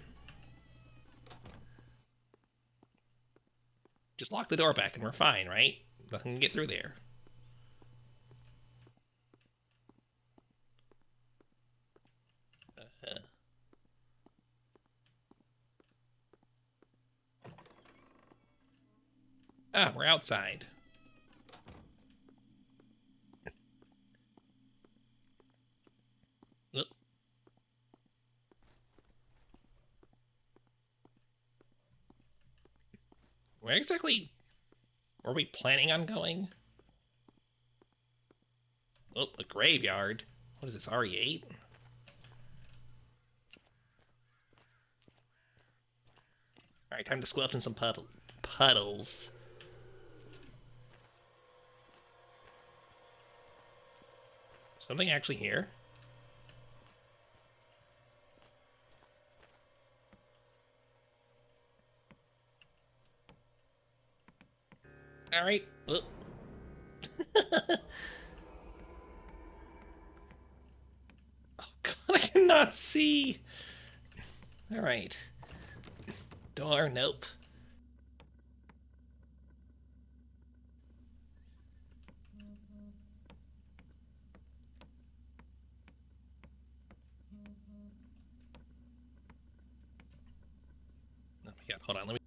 Just lock the door back and we're fine, right? Nothing can get through there. Ah, we're outside. Oop. Where exactly were we planning on going? Oh, a graveyard. What is this, RE8? Alright, time to squelch in some puddles. Something actually here? Alright. Oh, God, I cannot see. Alright. Door, nope. Oh my god, hold on, let me...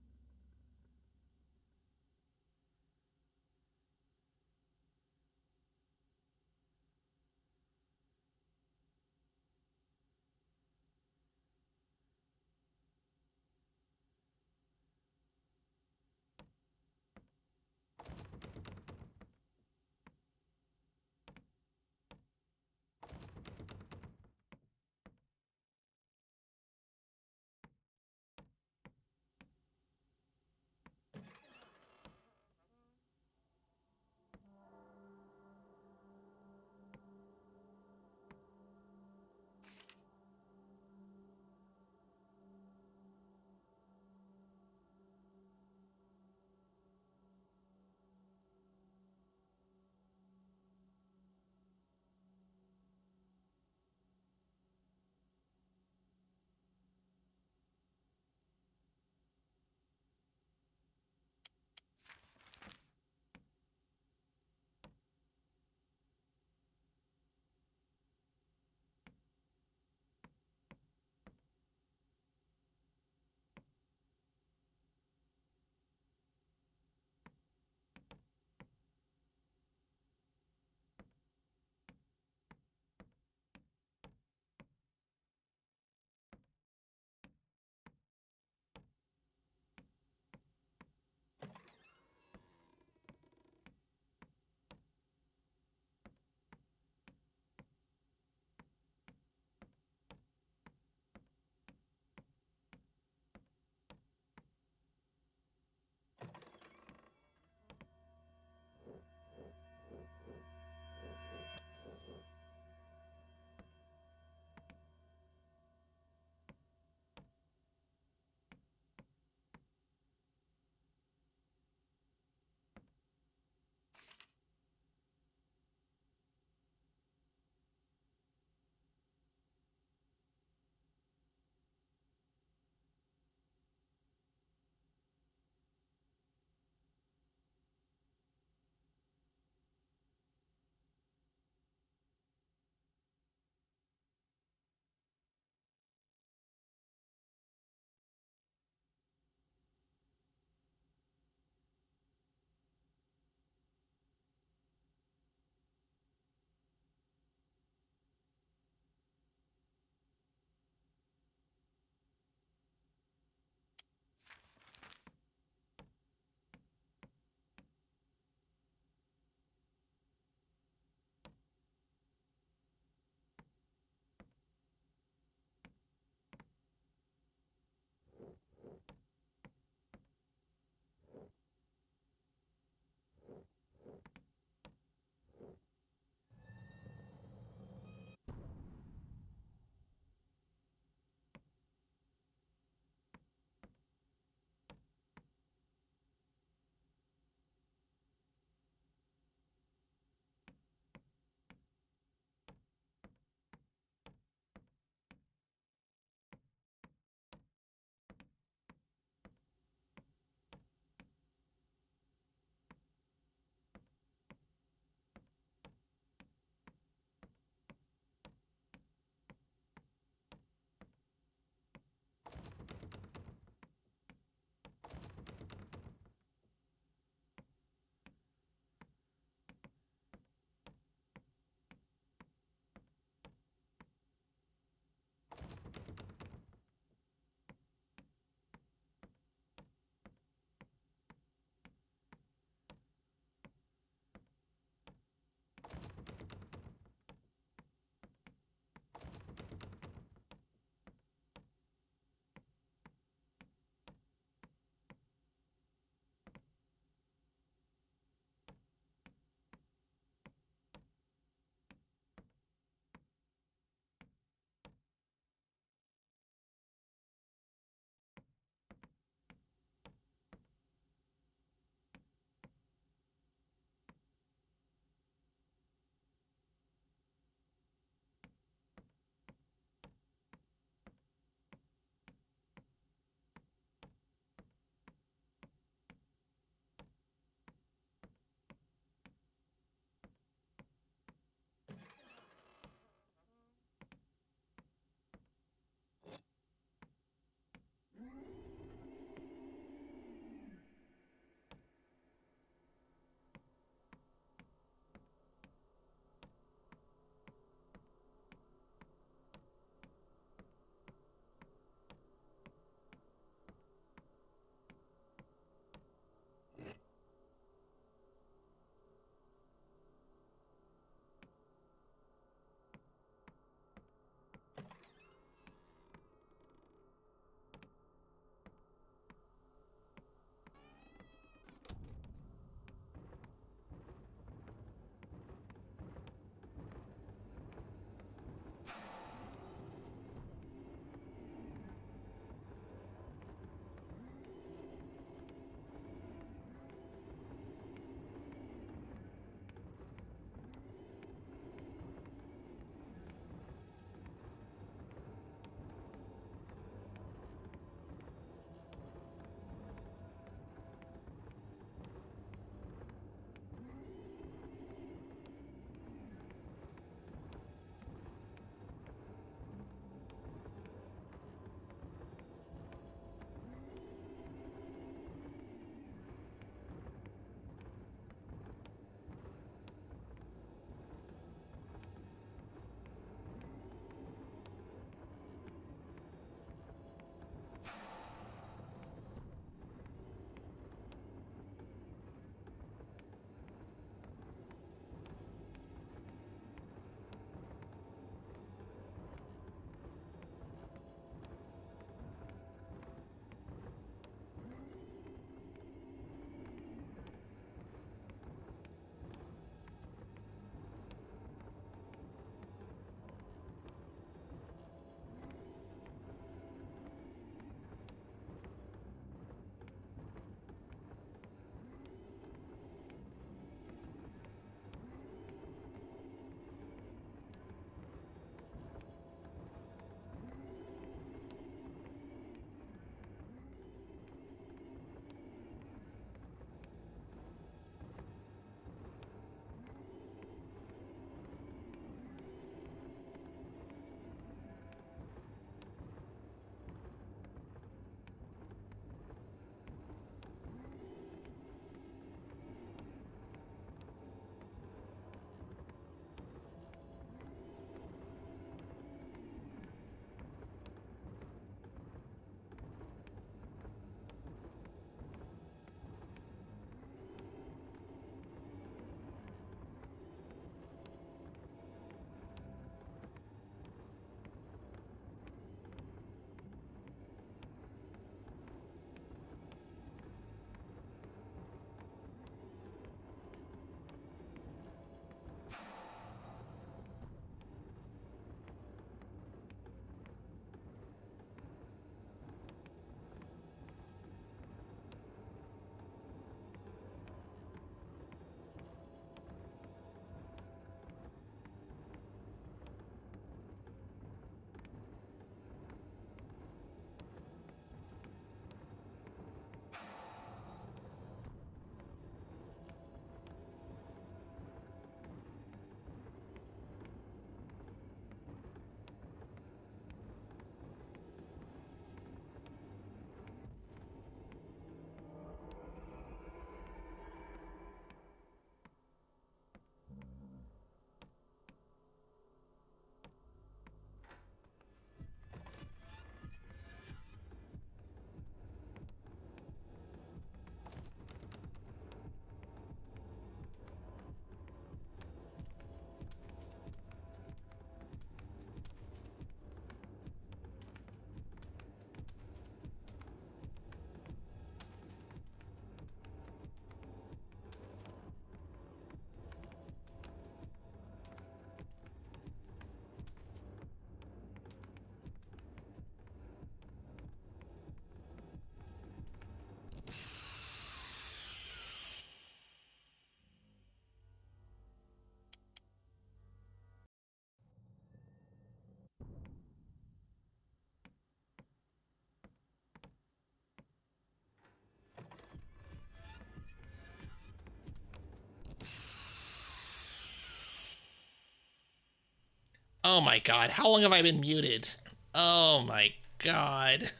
Oh my god, how long have I been muted? Oh my god.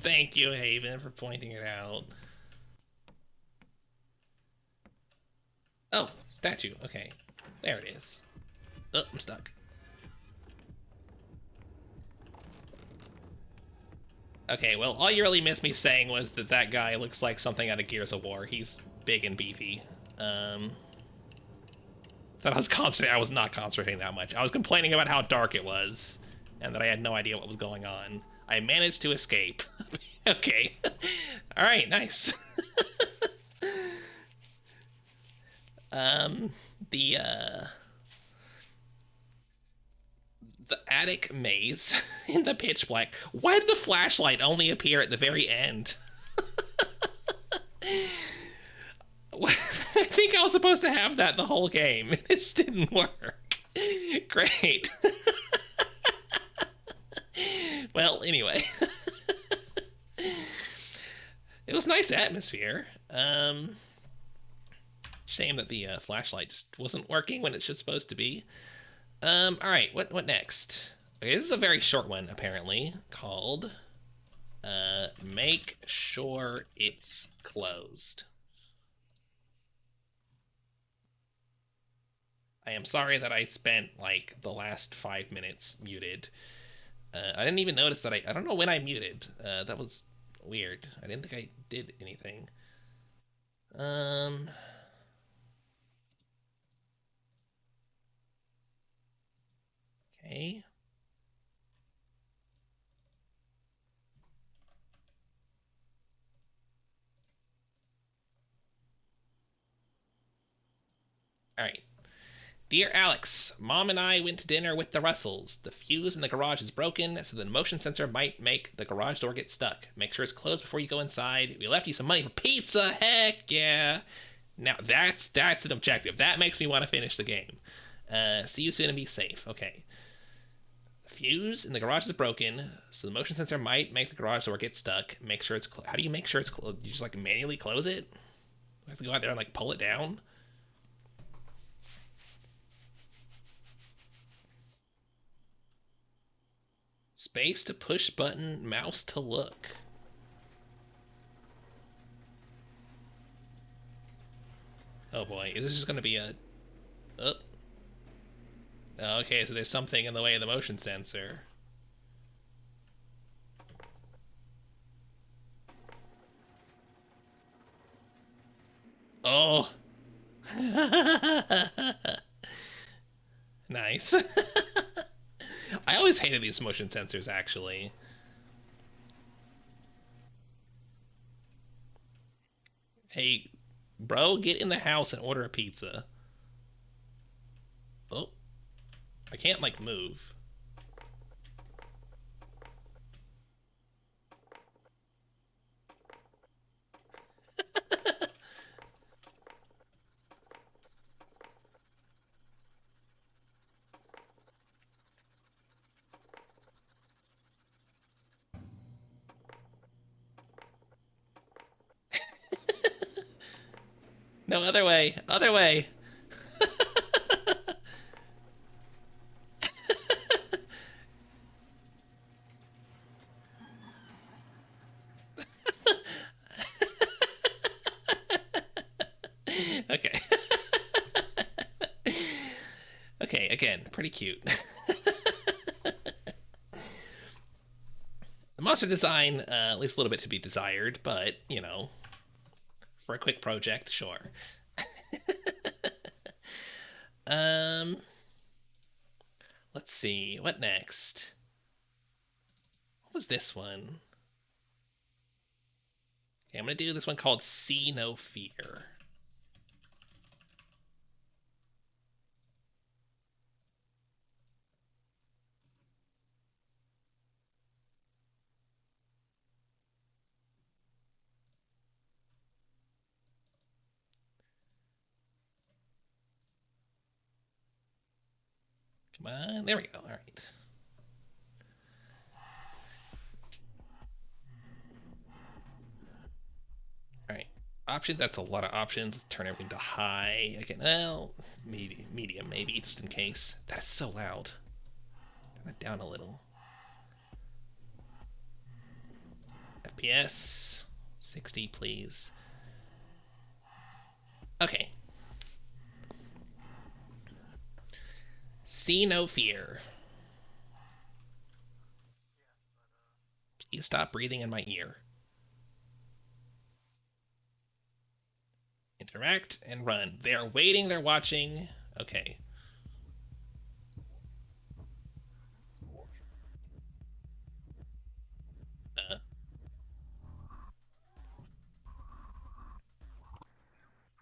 Thank you, Haven, for pointing it out. Oh, statue. Okay. There it is. Oh, I'm stuck. Okay, well, all you really missed me saying was that that guy looks like something out of Gears of War. He's big and beefy. That I was concentrating. I was not concentrating that much. I was complaining about how dark it was, and that I had no idea what was going on. I managed to escape. Okay. All right, nice. The the attic maze in the pitch black. Why did the flashlight only appear at the very end? I think I was supposed to have that the whole game. It just didn't work. Great. Well, anyway. It was nice atmosphere. Shame that the flashlight just wasn't working when it's just supposed to be. All right, what next? Okay, this is a very short one, apparently, called Make Sure It's Closed. I am sorry that I spent, like, the last 5 minutes muted. I didn't even notice that I don't know when I muted. That was weird. I didn't think I did anything. Okay. All right. Dear Alex, Mom and I went to dinner with the Russells. The fuse in the garage is broken, so the motion sensor might make the garage door get stuck. Make sure it's closed before you go inside. We left you some money for pizza. Heck yeah. Now that's an objective. That makes me want to finish the game. See you soon and be safe. Okay. The fuse in the garage is broken, so the motion sensor might make the garage door get stuck. Make sure it's how do you make sure it's closed? You just like manually close it? You have to go out there and like pull it down? Space to push button, mouse to look. Oh boy, is this just gonna be a... Oh. Okay, so there's something in the way of the motion sensor. Oh! Nice. I always hated these motion sensors, actually. Hey, bro, get in the house and order a pizza. Oh, I can't, like, move. No, other way, other way. Okay. Okay, again, pretty cute. The monster design, leaves a little bit to be desired, but, you know, for a quick project, sure. um, let's see, what next? What was this one? Okay, I'm gonna do this one called See No Fear. Come on, there we go, all right. All right, options, that's a lot of options. Let's turn everything to high. Again, well, maybe, medium, maybe, just in case. That is so loud. that down a little. FPS 60, please. Okay. See no fear. Please stop breathing in my ear. Interact and run. They are waiting, they're watching. Okay.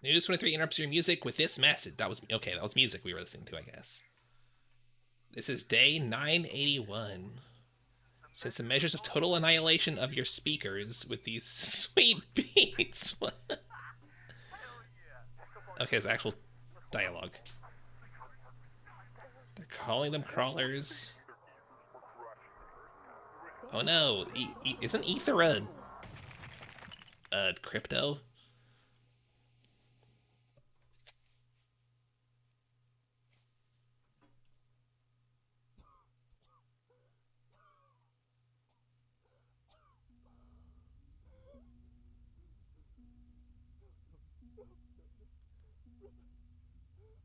News 23 interrupts your music with this message. That was okay, that was music we were listening to, I guess. This is day 981. Since the measures of total annihilation of your speakers with these sweet beats. Okay, it's actual dialogue. They're calling them crawlers. Oh no, isn't Ether a crypto?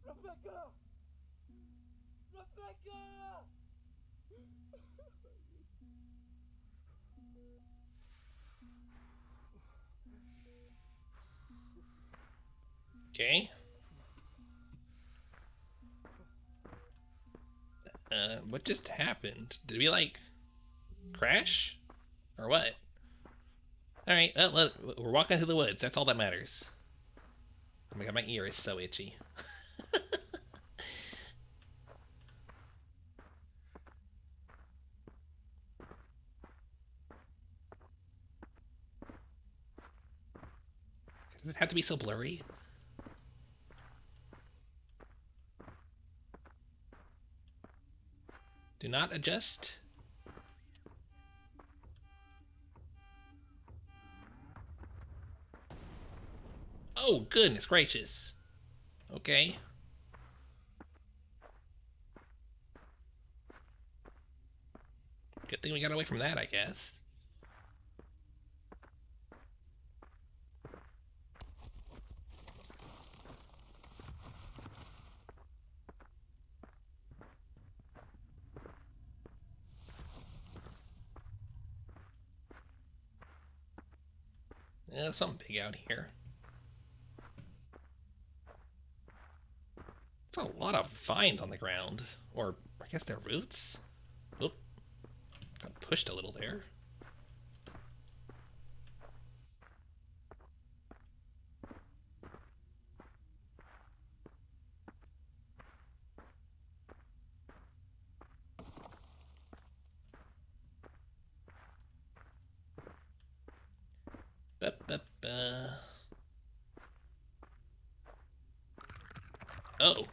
Rebecca! Rebecca! Okay. What just happened? Did we, like, crash? Or what? Alright, we're walking through the woods. That's all that matters. Oh my god, my ear is so itchy. Does it have to be so blurry? Do not adjust. Oh, goodness gracious. Okay. Good thing we got away from that, I guess. Yeah, something big out here. It's a lot of vines on the ground. Or, I guess they're roots? Oop. Got pushed a little there. Oh.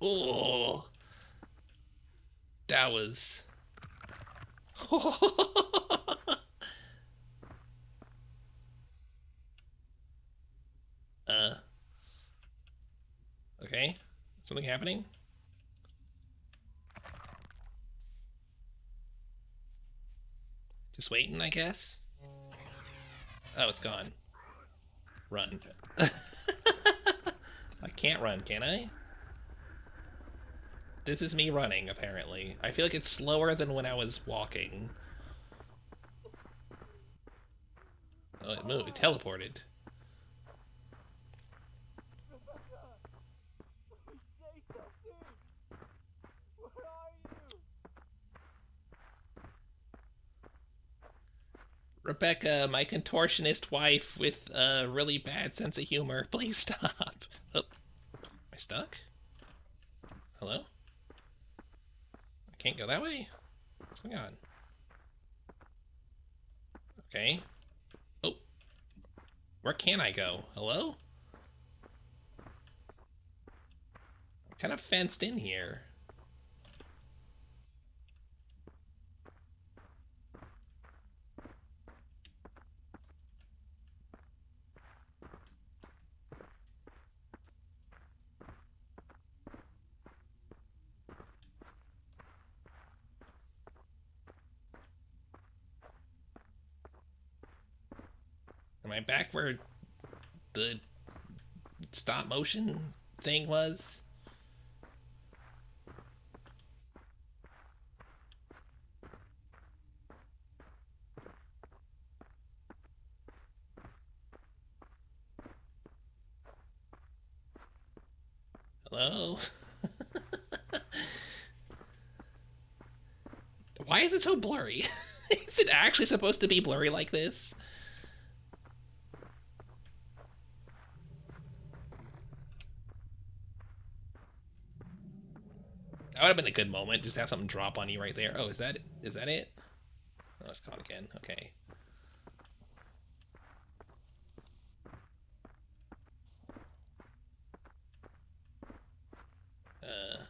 Oh. That was... Okay. Something happening? Just waiting, I guess? Oh, it's gone. Run. I can't run, can I? This is me running, apparently. I feel like it's slower than when I was walking. Oh, it moved. It teleported. Rebecca! Please say something! Where are you? Rebecca, my contortionist wife with a really bad sense of humor. Please stop. Oh, am I stuck? Hello? I can't go that way? What's going on? Okay. Oh. Where can I go? Hello? I'm kind of fenced in here. Am I back where the stop motion thing was? Hello? Why is it so blurry? Is it actually supposed to be blurry like this? That would have been a good moment. Just have something drop on you right there. Oh, is that it? Oh, it's caught again. Okay. Uh,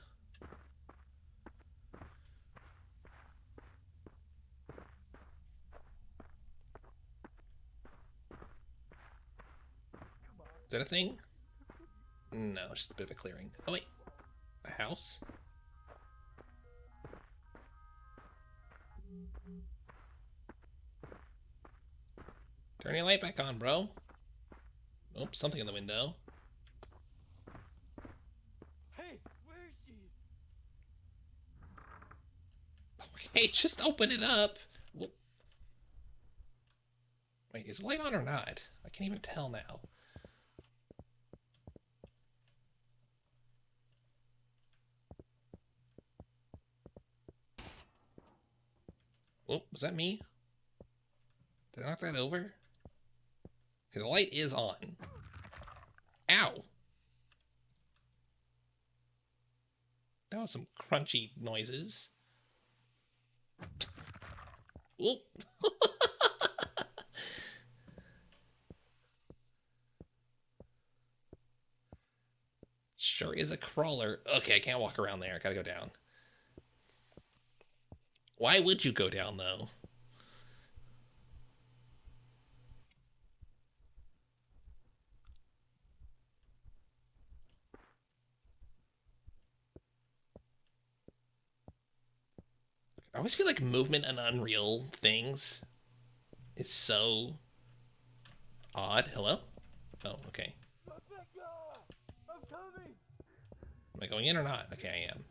is that a thing? No, it's just a bit of a clearing. Oh wait, a house? Turn your light back on, bro. Oh, something in the window. Hey, where is she? Okay, just open it up. Wait, is the light on or not? I can't even tell now. Oh, was that me? Did I knock that over? Okay, the light is on. Ow! That was some crunchy noises. Oop. Sure is a crawler. Okay, I can't walk around there. I gotta go down. Why would you go down, though? I always feel like movement and Unreal things is so odd. Hello? Oh, okay. Rebecca! I'm coming! Am I going in or not? Okay, I am.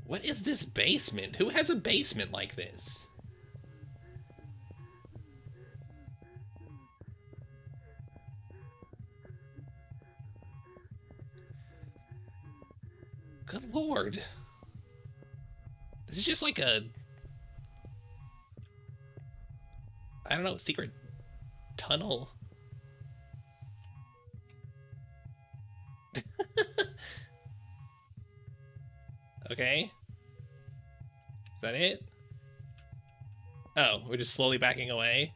What is this basement? Who has a basement like this? Good lord. This is just like a... I don't know, secret tunnel. Okay. Is that it? Oh, we're just slowly backing away.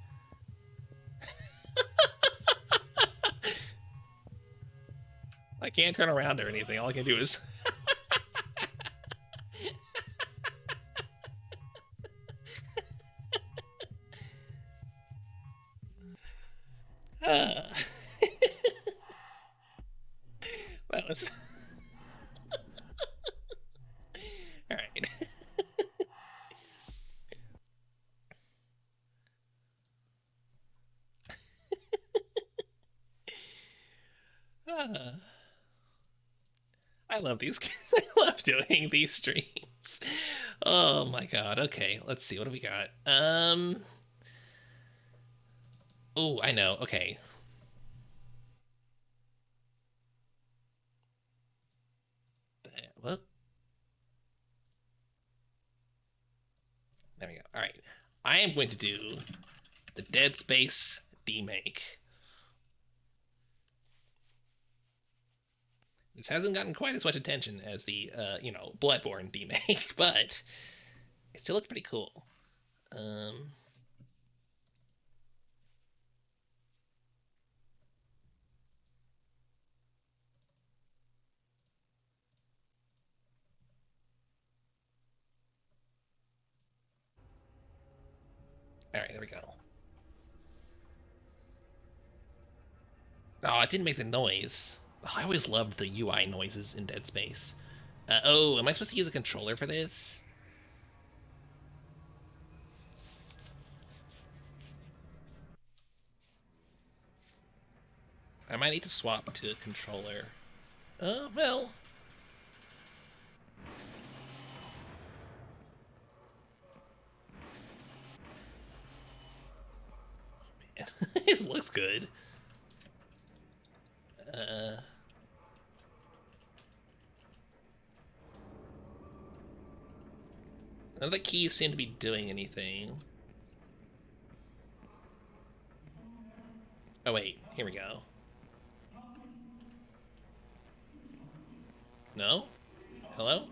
I can't turn around or anything. All I can do is... that was... Alright. I love these. I love doing these streams. Oh my god. Okay, let's see. What do we got? Oh, I know. Okay. What? There we go. All right. I am going to do the Dead Space demake. This hasn't gotten quite as much attention as the, Bloodborne demake, but it still looks pretty cool. All right, there we go. Oh, it didn't make the noise. Oh, I always loved the UI noises in Dead Space. Oh, am I supposed to use a controller for this? I might need to swap to a controller. Oh, well. Man, it looks good. None of the keys seem to be doing anything. Oh, wait. Here we go. No? Hello?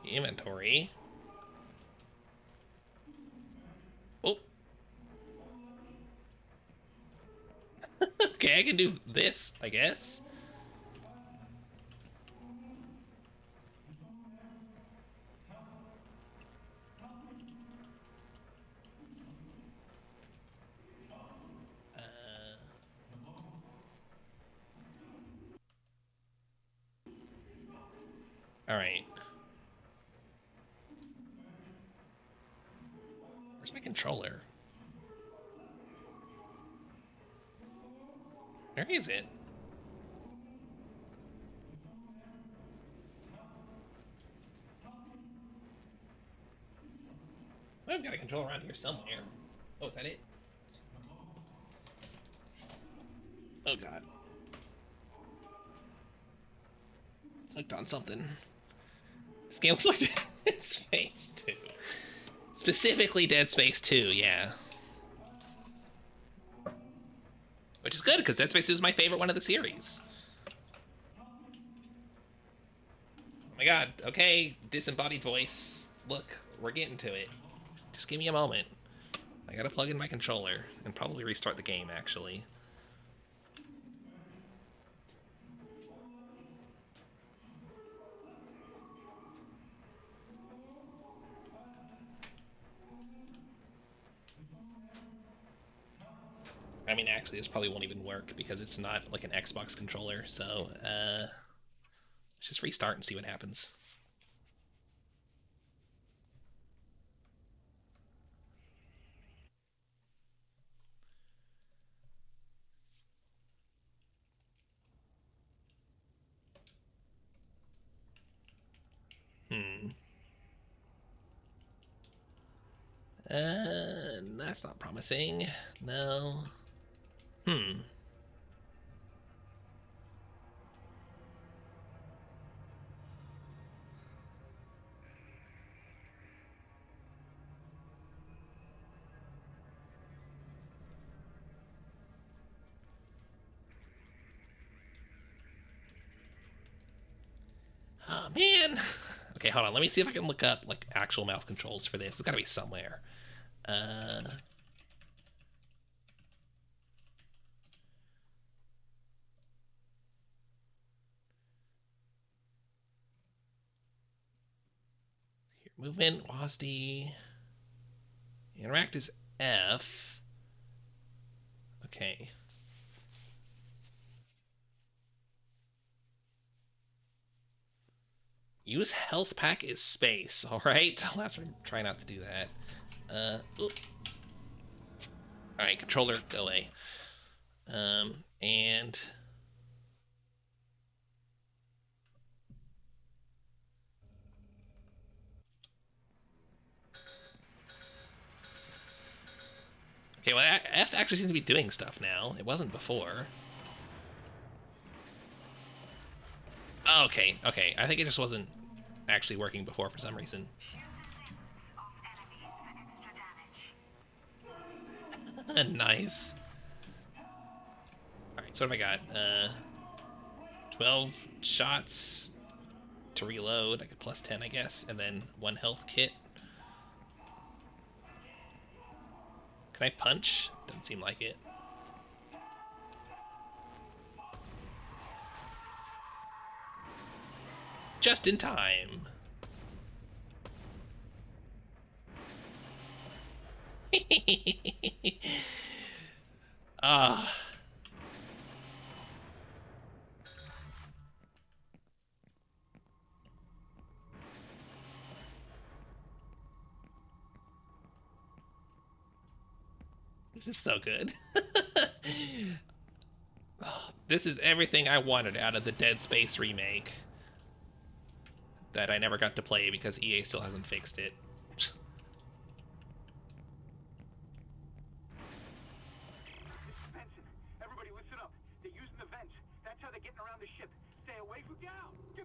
Inventory. Oh. Okay, I can do this, I guess. Alright. Where's my controller? Where is it? I've got a controller around here somewhere. Oh, is that it? Oh, God. It's hooked on something. This game looks like Dead Space 2. Specifically Dead Space 2, yeah. Which is good, because Dead Space 2 is my favorite one of the series. Oh my god, okay, disembodied voice. Look, we're getting to it. Just give me a moment. I gotta plug in my controller, and probably restart the game, actually. I mean, actually, this probably won't even work because it's not like an Xbox controller, so, let's just restart and see what happens. That's not promising. No. Oh, man. Okay, hold on. Let me see if I can look up, like, actual mouse controls for this. It's gotta be somewhere. Here, movement, WASD. Interact is F. Okay. Use health pack is space, alright? I'll have to try not to do that. Alright, controller, go away. And... Okay, well, F actually seems to be doing stuff now. It wasn't before. Oh, okay, okay. I think it just wasn't actually working before for some reason. Nice. Alright, so what have I got? 12 shots to reload. I could plus 10, I guess, and then 1 health kit. Can I punch? Doesn't seem like it. Just in time. Ah. This is so good. Oh, this is everything I wanted out of the Dead Space remake that I never got to play because EA still hasn't fixed it.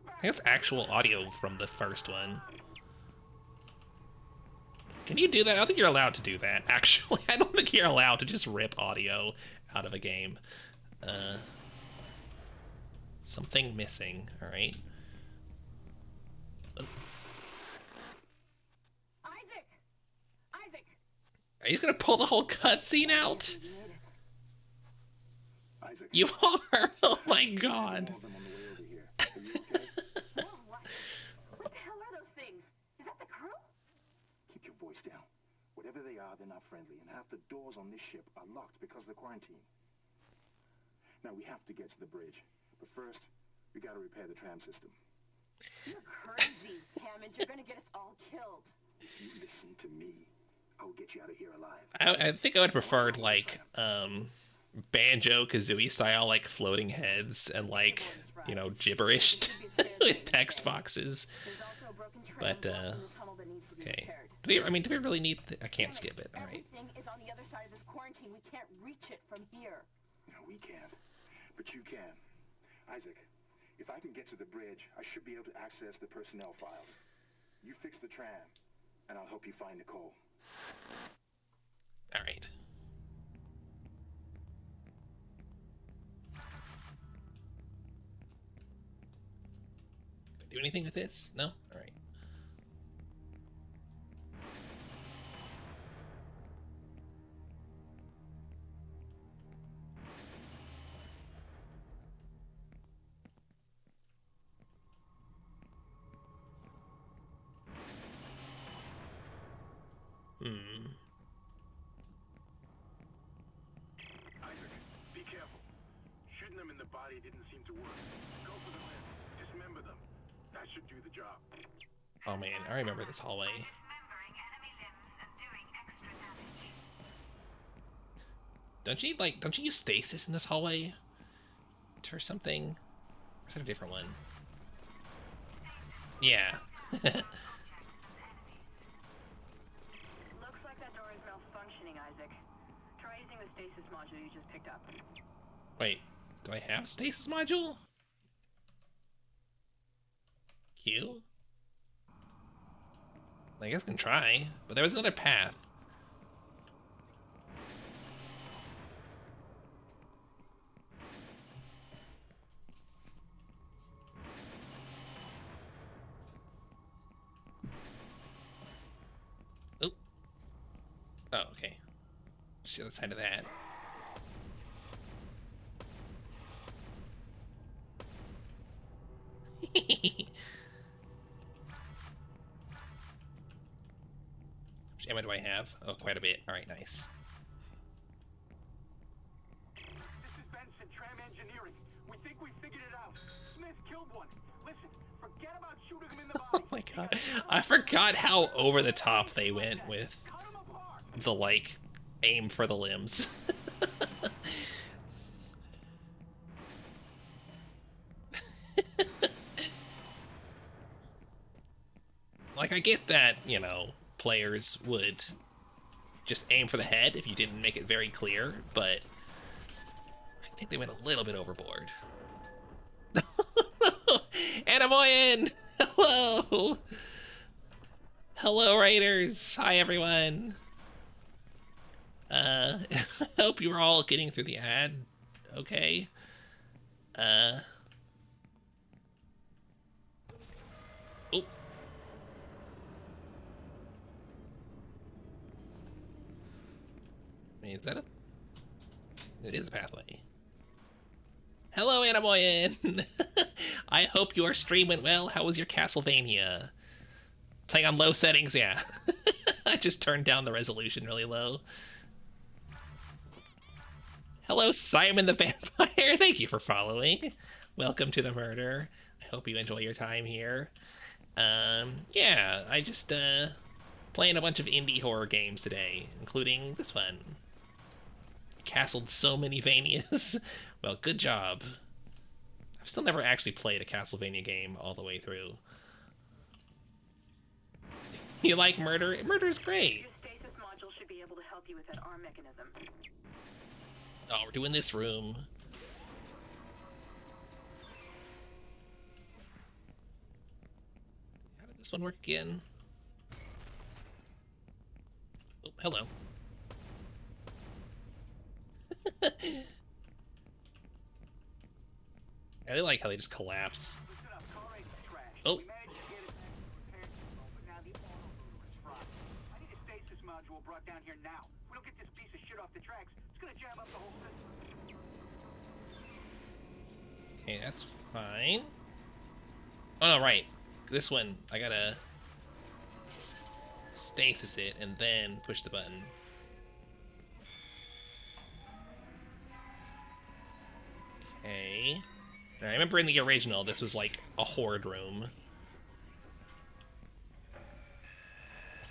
I think it's actual audio from the first one. Can you do that? I don't think you're allowed to do that, actually. I don't think you're allowed to just rip audio out of a game. Something missing, alright. Isaac! Are you gonna pull the whole cutscene out? Isaac, You are! Oh my god. all of them on the way over here. Are you okay? Whoa, what the hell are those things? Is that the crew? Keep your voice down. Whatever they are, they're not friendly, and half the doors on this ship are locked because of the quarantine. Now, we have to get to the bridge, but first, we gotta repair the tram system. You're crazy, Hammond. You're gonna get us all killed. If you listen to me, I'll get you out of here alive. I think I would have preferred, like, Banjo-Kazooie style, like, floating heads and, like, you know, gibberish with text boxes. There's also a broken train But, blocking the tunnel that needs to be okay. repaired. Do we really need... I can't skip it, alright. Everything is on the other side of this quarantine. We can't reach it from here. No, we can't, but you can. Isaac, if I can get to the bridge, I should be able to access the personnel files. You fix the tram, and I'll help you find Nicole. Alright. Do anything with this? No? Alright. Isaac, be careful. Shooting them in the body didn't seem to work. Go for the limb. Dismember them. That should do the job. Oh man, I remember this hallway. Don't you use stasis in this hallway? Or something? Or is that a different one? Yeah. Looks like that door is malfunctioning, Isaac. Try using the stasis module you just picked up. Wait, do I have stasis module? Q? I guess I can try, but there was another path. Oop. Oh, okay. Just the other side of that. How much ammo do I have? Oh, quite a bit. Alright, nice. This is Benson, Tram Engineering. We think we figured it out. Smith killed one. Listen, forget about shooting him in the body. Oh my god. I forgot how over the top they went with Cut him apart. the, like, aim for the limbs. Like, I get that, you know, players would just aim for the head if you didn't make it very clear, but I think they went a little bit overboard. Anamoyan! Hello! Hello, Raiders! Hi, everyone! I hope you were all getting through the ad okay. Oh. Is that a... It is a pathway. Hello, Anamoyan! I hope your stream went well. How was your Castlevania? Playing on low settings, yeah. I just turned down the resolution really low. Hello, Simon the Vampire. Thank you for following. Welcome to the murder. I hope you enjoy your time here. Yeah, I just, playing a bunch of indie horror games today, including this one. castled so many Vanias. Well, good job. I've still never actually played a Castlevania game all the way through. You like murder? Murder's great. Your stasis module should be able to help you with that arm mechanism. Oh, we're doing this room. How did this one work again? Oh, hello. I really like how they just collapse. Oh. Brought down here now. If we don't get this piece of shit off the tracks, it's gonna jam up the whole system. Okay, that's fine. Oh no, right. This one, I gotta stasis it and then push the button. Okay. I remember in the original, this was like a horde room.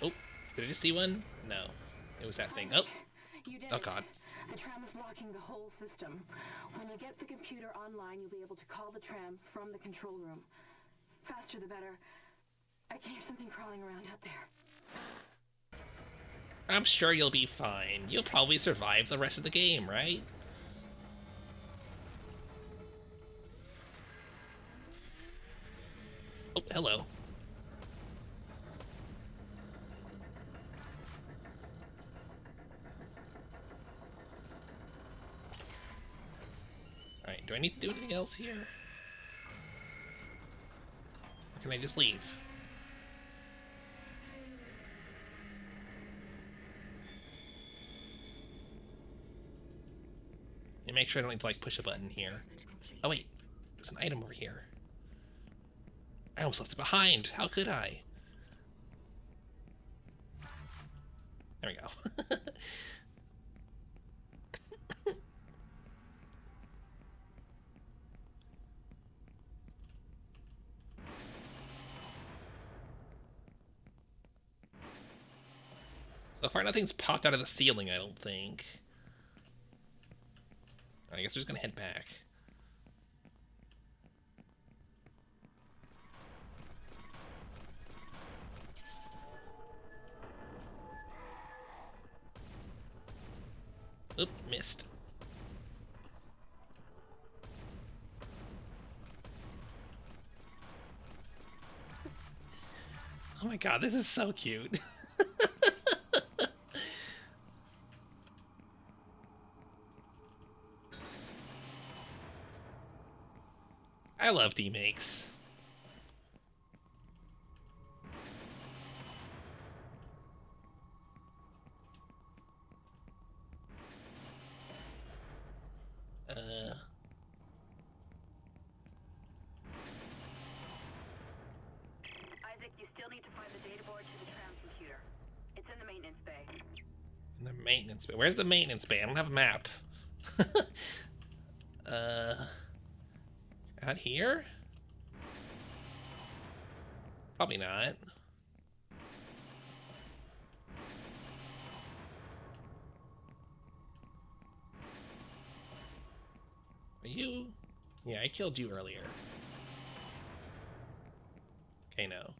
Oh, did I just see one? No. It was that thing. Oh. You did Oh it. god. The tram is blocking the whole system. When you get the computer online, you'll be able to call the tram from the control room. Faster the better. I can hear something crawling around out there. I'm sure you'll be fine. You'll probably survive the rest of the game, right? Oh, hello. Alright, do I need to do anything else here? Or can I just leave? And make sure I don't need to, like, push a button here. Oh, wait. There's an item over here. I almost left it behind. How could I? There we go. So far, nothing's popped out of the ceiling, I don't think. I guess we're just gonna head back. Oop, missed. Oh my god, this is so cute. I love demakes. Isaac, you still need to find the data board to the tram computer. It's in the maintenance bay. The maintenance bay. Where's the maintenance bay? I don't have a map. Out here? Probably not. Are you? Yeah, I killed you earlier. Okay, no.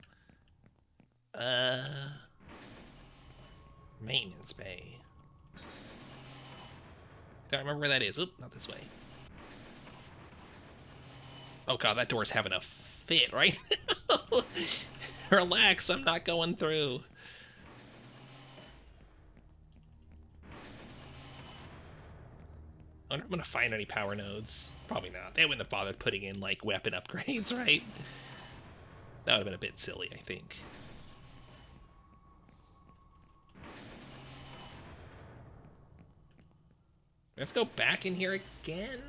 Maintenance bay. Don't remember where that is. Oop, not this way. Oh god, that door's having a fit right now. Relax, I'm not going through. I wonder if I'm gonna find any power nodes. Probably not. They wouldn't have bothered putting in, like, weapon upgrades, right? That would have been a bit silly, I think. Let's go back in here again.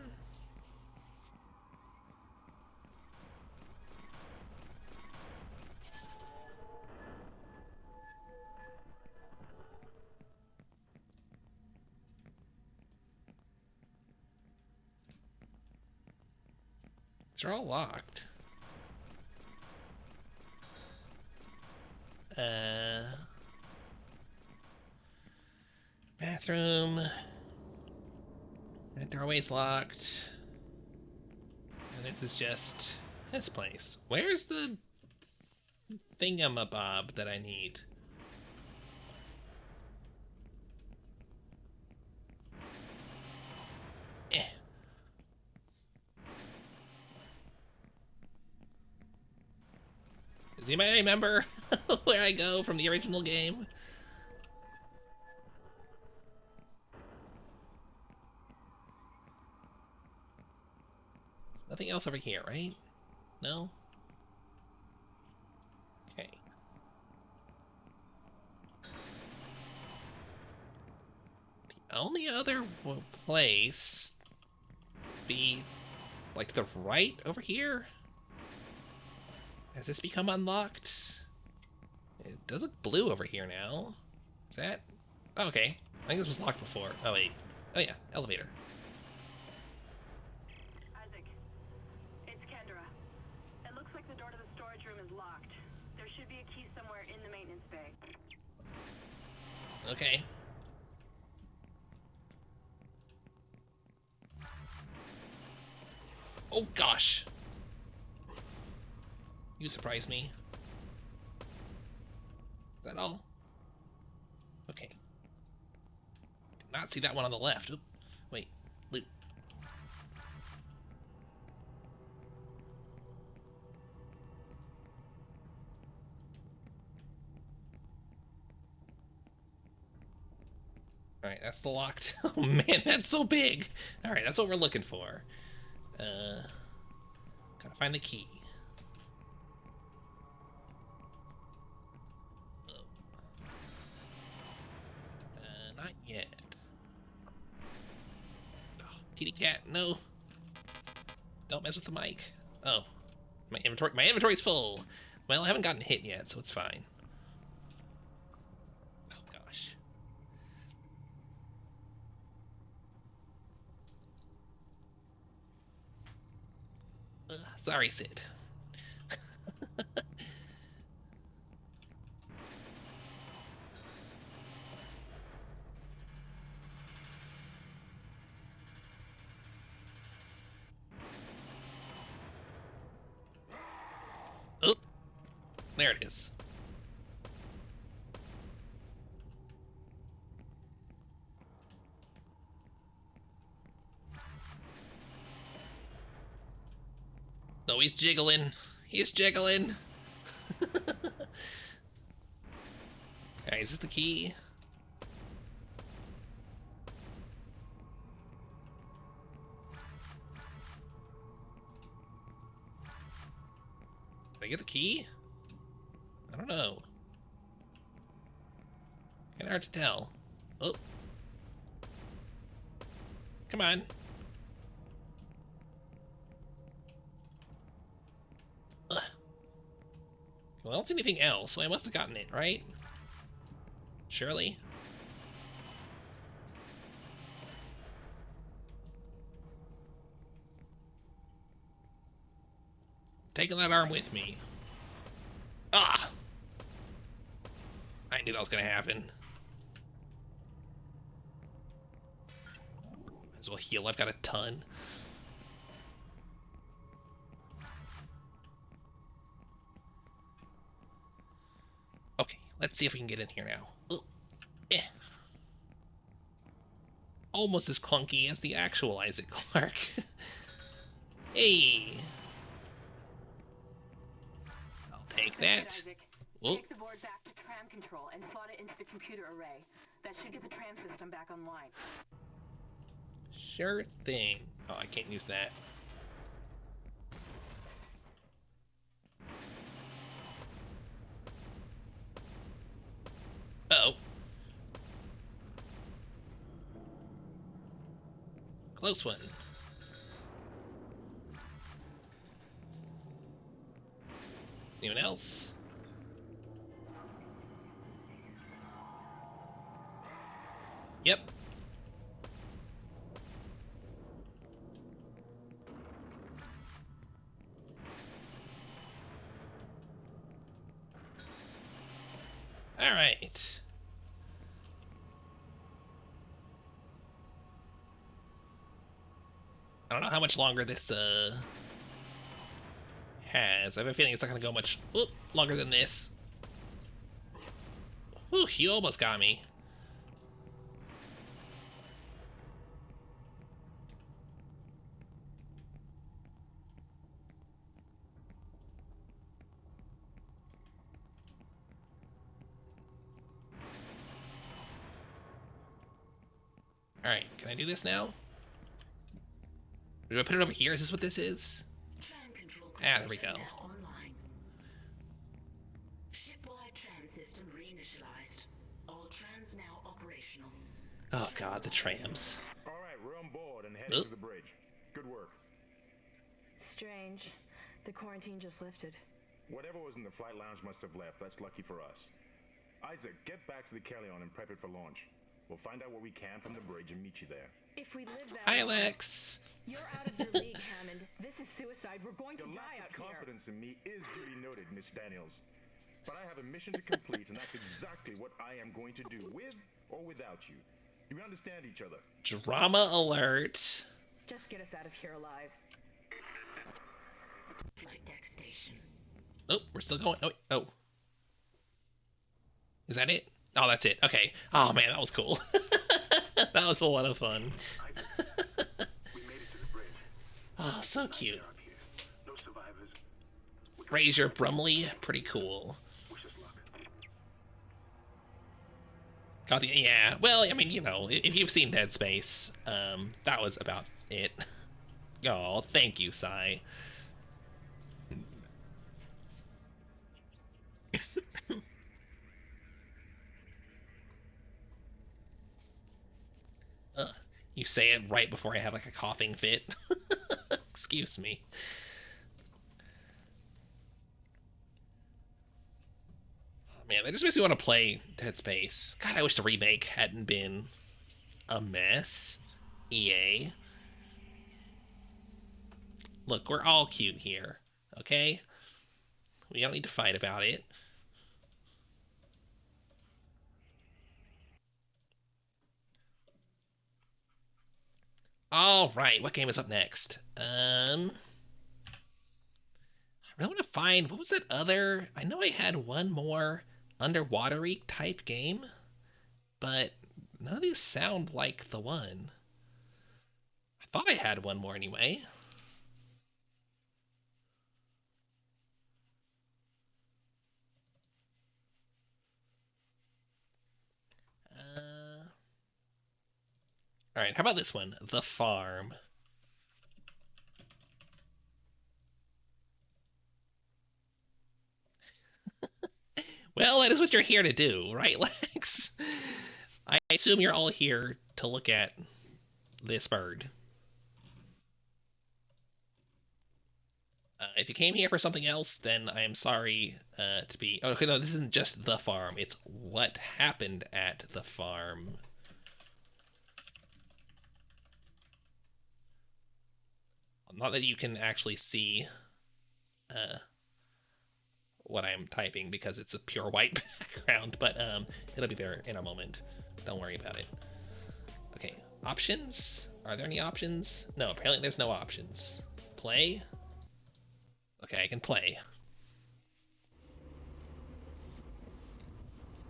They're all locked. Bathroom. That doorway's locked. And this is just this place. Where's the thingamabob that I need? Eh. Does anybody remember where I go from the original game? Nothing else over here, right? No? Okay. The only other place be like to the right over here? Has this become unlocked? It does look blue over here now. Is that? Oh, okay. I think this was locked before. Oh, wait. Oh, yeah. Elevator. Isaac, it's Kendra. It looks like the door to the storage room is locked. There should be a key somewhere in the maintenance bay. Okay. Oh, gosh. You surprised me. Is that all? Okay. Did not see that one on the left. Oop. Wait. Loot. Alright, that's the locked. Oh man, that's so big. Alright, that's what we're looking for. Gotta find the key. Not yet. Oh, kitty cat, no. Don't mess with the mic. Oh, my inventory's full. Well, I haven't gotten hit yet, so it's fine. Oh gosh. Sorry, Sid. Oh, there it is. Oh, he's jiggling. He's jiggling. Alright, is this the key? Did I get the key? I don't know. Kinda hard to tell. Oh. Come on. Ugh. Well, I don't see anything else, so I must have gotten it, right? Surely? Taking that arm with me. Ah! I knew that was gonna happen. Might as well heal, I've got a ton. Okay, let's see if we can get in here now. Ugh. Eh. Almost as clunky as the actual Isaac Clarke. Hey! I'll take Very good, that. Isaac. Whoa. Take the board back to tram control and slot it into the computer array. That should get the tram system back online. Sure thing. Oh, I can't use that. Uh-oh. Close one. Anyone else? Yep. All right. don't know how much longer this has. I have a feeling it's not gonna go much longer than this. Whew, you almost got me. Alright, can I do this now? Do I put it over here? Is this what this is? Ah, there we go. Oh god, the trams. Alright, we're on board and heading to the bridge. Good work. Strange. The quarantine just lifted. Whatever was in the flight lounge must have left. That's lucky for us. Isaac, get back to the Kellion and prep it for launch. We'll find out what we can from the bridge and meet you there. If we live that Hi, Alex. You're out of your league, Hammond. This is suicide. We're going to Your die lack out of here. confidence in me is duly noted, Miss Daniels. But I have a mission to complete, and that's exactly what I am going to do, with or without you. Do we understand each other? Drama alert. Just get us out of here alive. Flight deck station. Oh, we're still going. Oh. Is that it? Oh, that's it. Okay. Oh, man, that was cool. That was a lot of fun. We made it to the bridge. Oh, so cute. No survivors. Fraser Brumley, pretty cool. Wish us luck. Got the, yeah, well, I mean, you know, if you've seen Dead Space, that was about it. Oh, thank you, Sai. You say it right before I have like a coughing fit. Excuse me. Oh, man, that just makes me want to play Dead Space. God, I wish the remake hadn't been a mess. EA. Look, we're all cute here, okay? We don't need to fight about it. All right, what game is up next? I really want to find, what was that other, I know I had one more underwatery type game, but none of these sound like the one. I thought I had one more anyway. All right, how about this one? The Farm. Well, that is what you're here to do, right, Lex? I assume you're all here to look at this bird. If you came here for something else, then I am sorry to be... Oh, okay, no, this isn't just the farm. It's what happened at the farm. Not that you can actually see what I'm typing because it's a pure white background, but it'll be there in a moment. Don't worry about it. Okay, options? Are there any options? No, apparently there's no options. Play? Okay, I can play.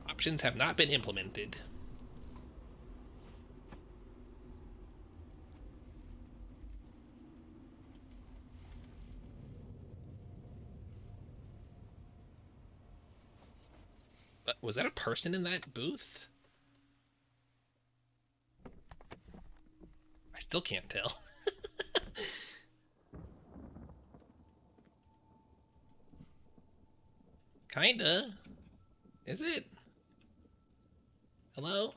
Options have not been implemented. Was that a person in that booth? I still can't tell. Kinda. Is it? Hello?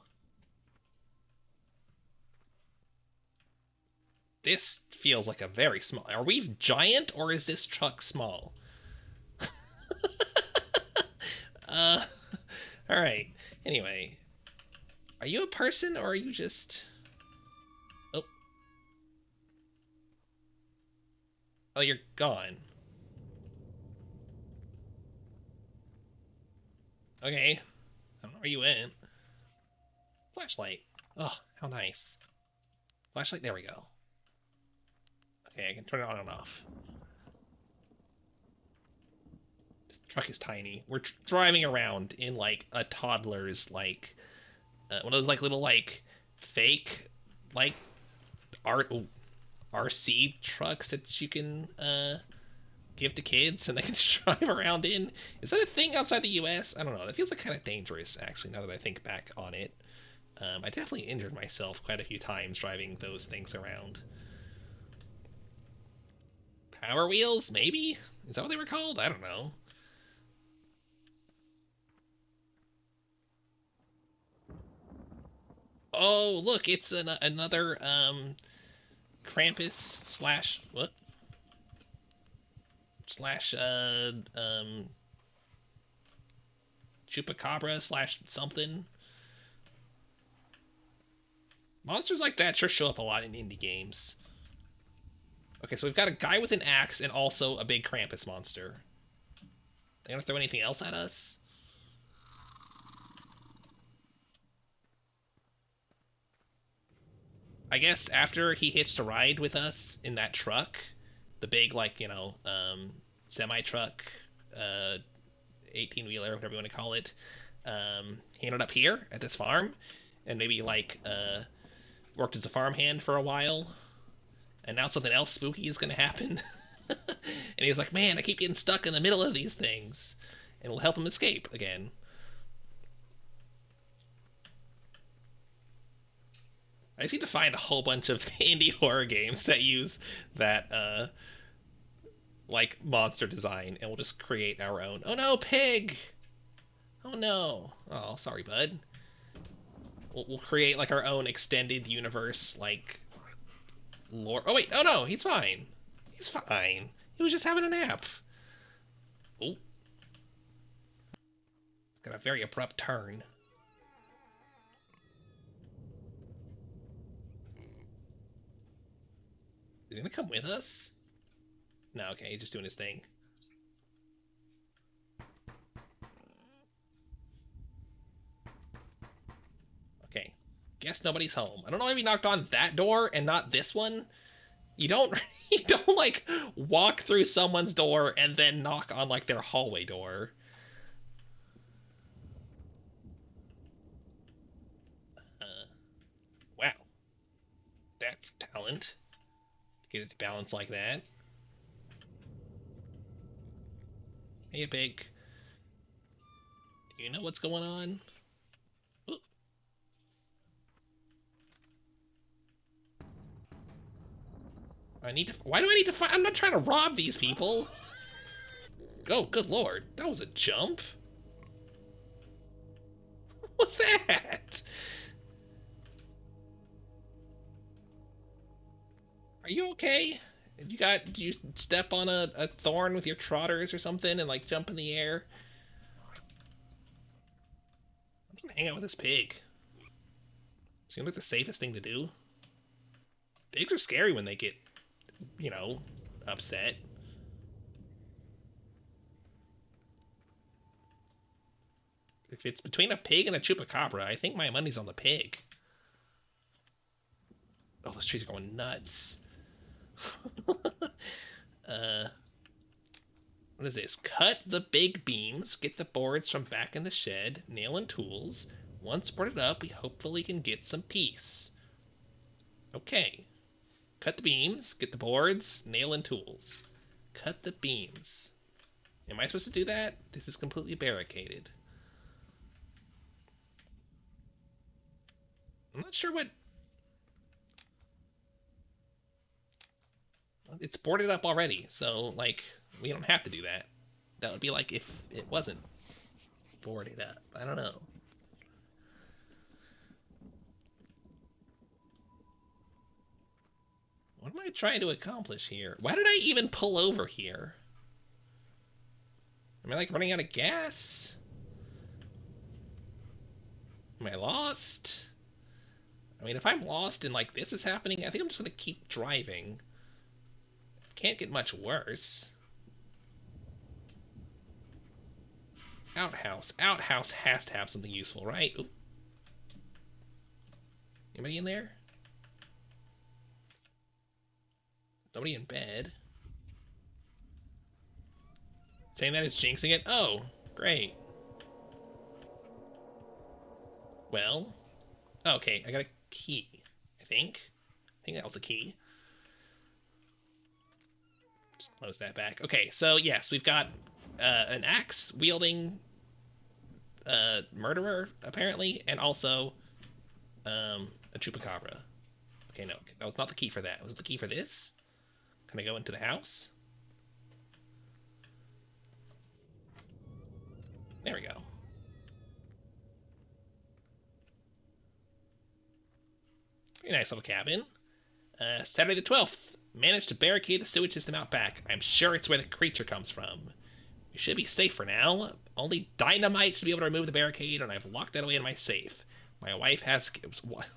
This feels like a very small... Are we giant or is this truck small? Alright. Anyway. Are you a person or are you just... Oh. Oh, you're gone. Okay. I don't know where you went. Flashlight. Oh, how nice. Flashlight, there we go. Okay, I can turn it on and off. This truck is tiny. We're driving around in like a toddler's like one of those like little like fake like art RC trucks that you can give to kids and they can just drive around in. Is that a thing outside the US? I don't know. That feels like kind of dangerous actually now that I think back on it. I definitely injured myself quite a few times driving those things around. Power wheels, maybe? Is that what they were called? I don't know. Oh, look, it's another Krampus slash what? Slash Chupacabra slash something. Monsters like that sure show up a lot in indie games. Okay, so we've got a guy with an axe and also a big Krampus monster. They don't throw anything else at us? I guess after he hitched a ride with us in that truck, the big, like, you know, semi-truck, 18-wheeler, whatever you want to call it, he ended up here at this farm and maybe, like, worked as a farmhand for a while. And now something else spooky is going to happen. And he's like, man, I keep getting stuck in the middle of these things. And we'll help him escape again. I just need to find a whole bunch of indie horror games that use that, like, monster design. And we'll just create our own. Oh no, pig! Oh no. Oh, sorry, bud. We'll create, like, our own extended universe, like, lore. Oh, wait. Oh, no. He's fine. He's fine. He was just having a nap. Oh. Got a very abrupt turn. Is he gonna come with us? No, okay. He's just doing his thing. Okay. Guess nobody's home. I don't know why we knocked on that door and not this one. You don't like walk through someone's door and then knock on like their hallway door. Wow. That's talent. Get it to balance like that. Hey, big. Do you know what's going on? Ooh. Why do I need to find? I'm not trying to rob these people. Oh, good lord. That was a jump. What's that? Are you okay? Did you step on a thorn with your trotters or something and like jump in the air? I'm just gonna hang out with this pig. Seems like the safest thing to do. Pigs are scary when they get, you know, upset. If it's between a pig and a chupacabra, I think my money's on the pig. Oh, those trees are going nuts. What is this? Cut the big beams, get the boards from back in the shed, nail and tools. Once boarded up, we hopefully can get some peace. Okay. Cut the beams, get the boards, nail and tools. Cut the beams. Am I supposed to do that? This is completely barricaded. I'm not sure what... It's boarded up already, so, like, we don't have to do that. That would be like if it wasn't boarded up. I don't know. What am I trying to accomplish here? Why did I even pull over here? Am I, like, running out of gas? Am I lost? I mean, if I'm lost and, like, this is happening, I think I'm just gonna keep driving. Can't get much worse. Outhouse. Outhouse has to have something useful, right? Oop. Anybody in there? Nobody in bed. Saying that is jinxing it? Oh, great. Well, okay, I got a key, I think. I think that was a key. Just close that back. Okay, so yes, we've got an axe-wielding murderer, apparently, and also a chupacabra. Okay, no, that was not the key for that. Was it the key for this? Can I go into the house? There we go. Very nice little cabin. Saturday the 12th. Managed to barricade the sewage system out back. I'm sure it's where the creature comes from. We should be safe for now. Only dynamite should be able to remove the barricade, and I've locked that away in my safe. My wife has...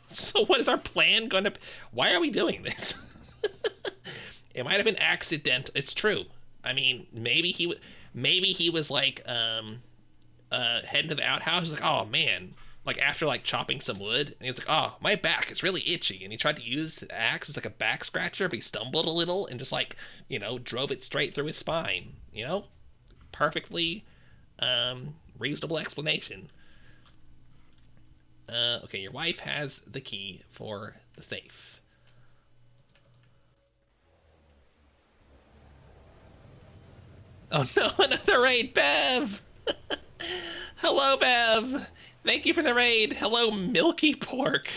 So what is our plan going to... Why are we doing this? It might have been accidental. It's true. I mean, maybe he was like heading to the outhouse. He's like, oh man, like after like chopping some wood, and he's like, oh, my back is really itchy, and he tried to use the axe as like a back scratcher, but he stumbled a little and just like, you know, drove it straight through his spine. You know, perfectly reasonable explanation. Okay, your wife has the key for the safe. Oh no, another raid, Bev! Hello, Bev! Thank you for the raid. Hello, Milky Pork.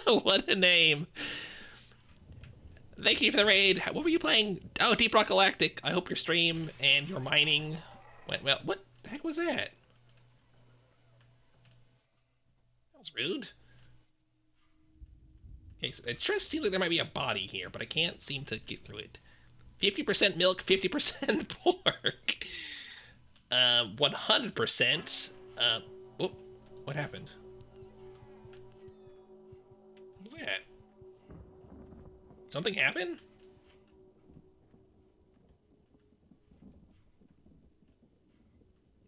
What a name. Thank you for the raid. What were you playing? Oh, Deep Rock Galactic. I hope your stream and your mining went well. What the heck was that? That was rude. Okay, so it just seems like there might be a body here, but I can't seem to get through it. 50% milk, 50% pork. 100%. Oh, what happened? What was that? Something happened?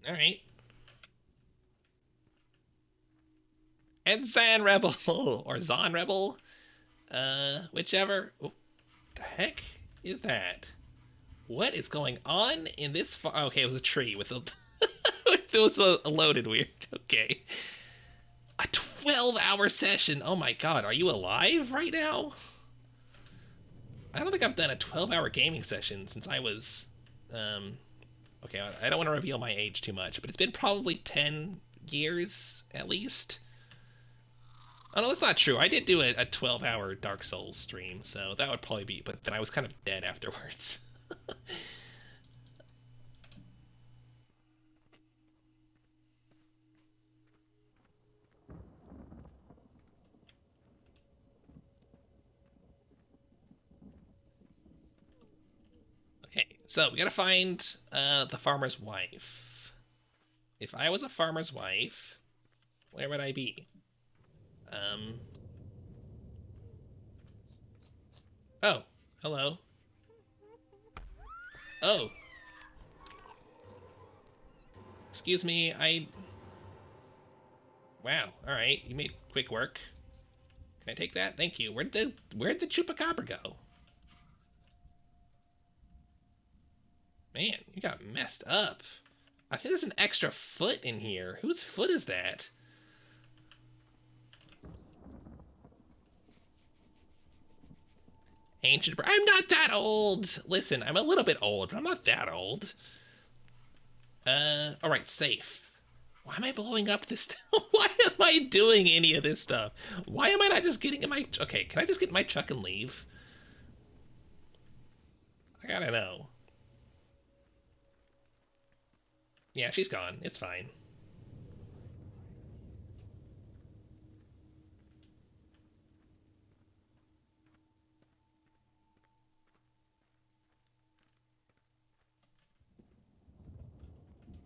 Alright. And Zan Rebel, or Zon Rebel, whichever. Oh, the heck is that? What is going on in this okay, it was a tree with a... it was a loaded weird. Okay. A 12-hour session. Oh my god, are you alive right now? I don't think I've done a 12-hour gaming session since I was... okay, I don't want to reveal my age too much, but it's been probably 10 years, at least. Oh, no, that's not true. I did do a 12-hour Dark Souls stream, so that would probably be... But then I was kind of dead afterwards. Okay, so we gotta find the farmer's wife. If I was a farmer's wife, where would I be? Oh, hello. Oh. Excuse me, Wow, alright, you made quick work. Can I take that? Thank you. Where'd the chupacabra go? Man, you got messed up. I think there's an extra foot in here. Whose foot is that? Ancient... I'm not that old! Listen, I'm a little bit old, but I'm not that old. Alright, safe. Why am I blowing up this... Why am I doing any of this stuff? Why am I not just getting in my... Okay, can I just get in my truck and leave? I gotta know. Yeah, she's gone. It's fine.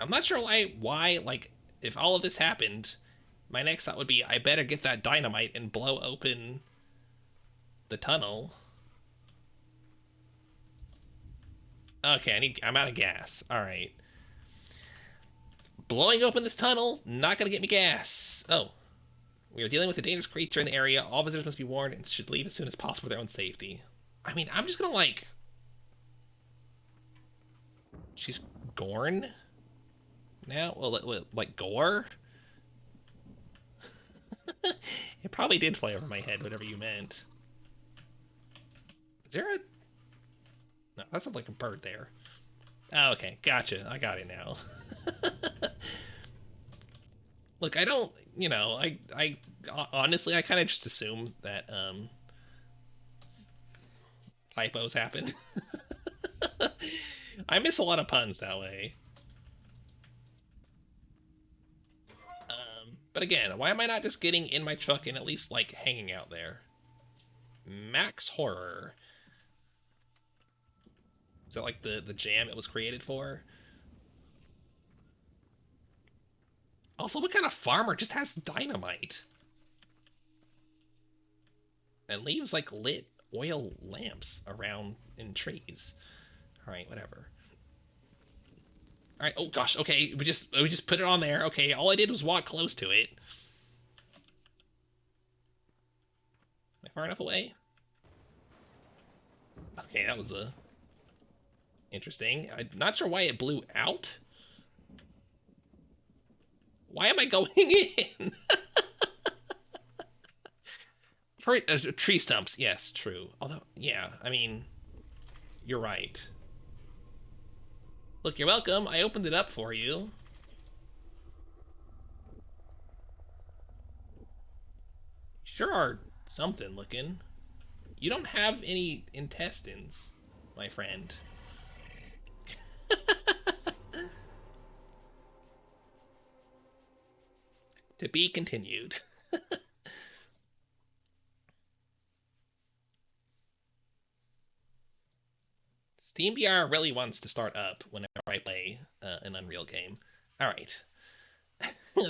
I'm not sure why, like, if all of this happened, my next thought would be, I better get that dynamite and blow open the tunnel. Okay, I'm out of gas. Alright. Blowing open this tunnel, not gonna get me gas. Oh. We are dealing with a dangerous creature in the area. All visitors must be warned and should leave as soon as possible for their own safety. I mean, I'm just gonna like... She's Gorn now? Well, like Gore? It probably did fly over my head, whatever you meant. Is there a... No, that sounds like a bird there. Oh, okay, gotcha. I got it now. Look, I don't, I honestly, I kind of just assume that, typos happen. I miss a lot of puns that way. But again, why am I not just getting in my truck and at least, like, hanging out there? Max Horror. Is that, like, the jam it was created for? Also, what kind of farmer just has dynamite? And leaves, like, lit oil lamps around in trees. Alright, whatever. Alright, oh gosh, okay, we just put it on there. Okay, all I did was walk close to it. Am I far enough away? Okay, that was interesting. I'm not sure why it blew out. Why am I going in? Tree stumps, yes, true. Although, yeah, I mean, you're right. Look, you're welcome. I opened it up for you. Sure are something looking. You don't have any intestines, my friend. To be continued. SteamVR really wants to start up whenever I play an Unreal game. Alright.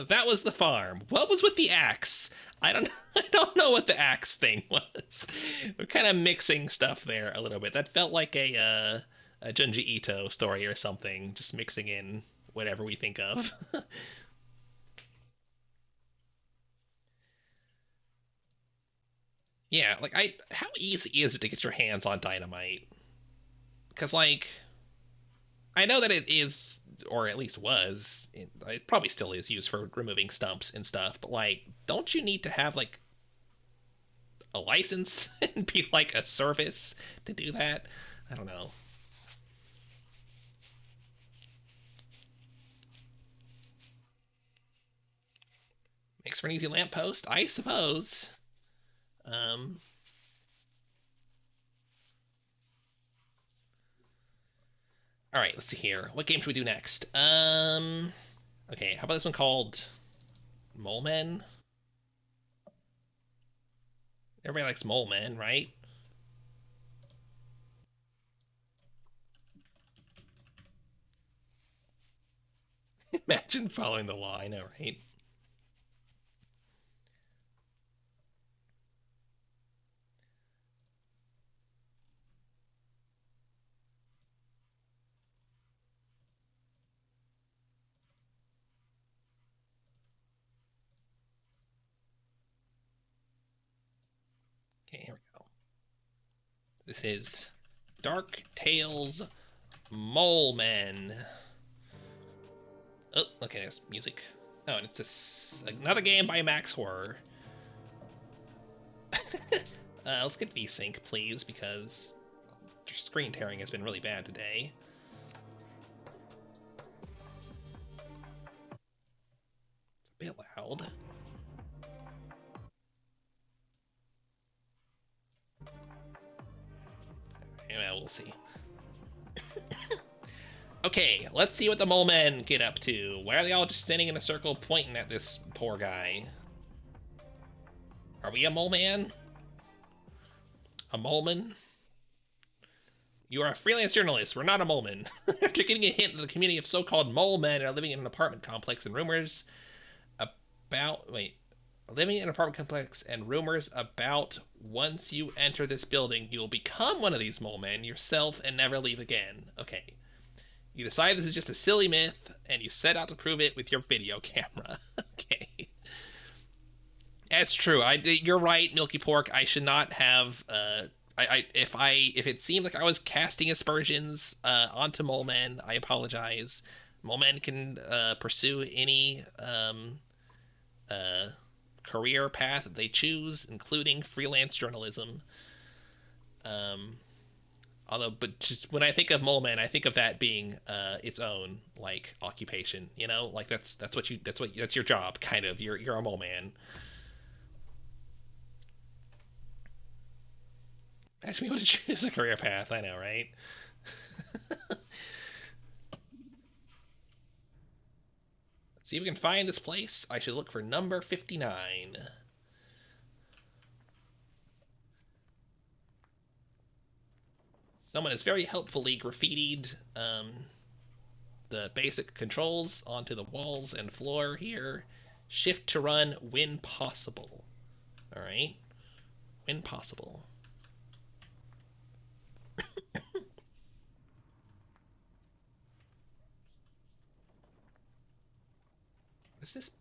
That was the farm. What was with the axe? I don't know what the axe thing was. We're kind of mixing stuff there a little bit. That felt like a Junji Ito story or something, just mixing in whatever we think of. Yeah, like how easy is it to get your hands on dynamite? Because, like, I know that it is, or at least was, it probably still is used for removing stumps and stuff, but, like, don't you need to have, like, a license and be, like, a service to do that? I don't know. Makes for an easy lamppost, I suppose. All right, let's see here. What game should we do next? Okay, how about this one called Mole Men? Everybody likes Mole Men, right? Imagine following the law, I know, right? Okay, here we go. This is Dark Tales Mole Men. Oh, okay, there's music. Oh, and it's another game by Max Horror. Let's get VSync, please, because screen tearing has been really bad today. It's a bit loud. Yeah, we'll see. Okay, let's see what the mole men get up to. Why are they all just standing in a circle pointing at this poor guy? Are we a mole man? A moleman? You are a freelance journalist. We're not a moleman. After getting a hint that the community of so-called mole men are living in an apartment complex and rumors about... Wait. Living in an apartment complex and rumors about once you enter this building, you'll become one of these mole men yourself and never leave again. Okay. You decide this is just a silly myth, and you set out to prove it with your video camera. Okay. That's true. You're right, Milky Pork. I should not have If it seemed like I was casting aspersions onto mole men, I apologize. Mole men can pursue any career path that they choose, including freelance journalism. Although, but just when I think of mole men, I think of that being its own like occupation. You know, like that's your job, kind of. You're a mole man. Actually, you want to choose a career path. I know, right? Let's see if we can find this place. I should look for number 59. Someone has very helpfully graffitied the basic controls onto the walls and floor here. Shift to run when possible. All right, when possible. What is this?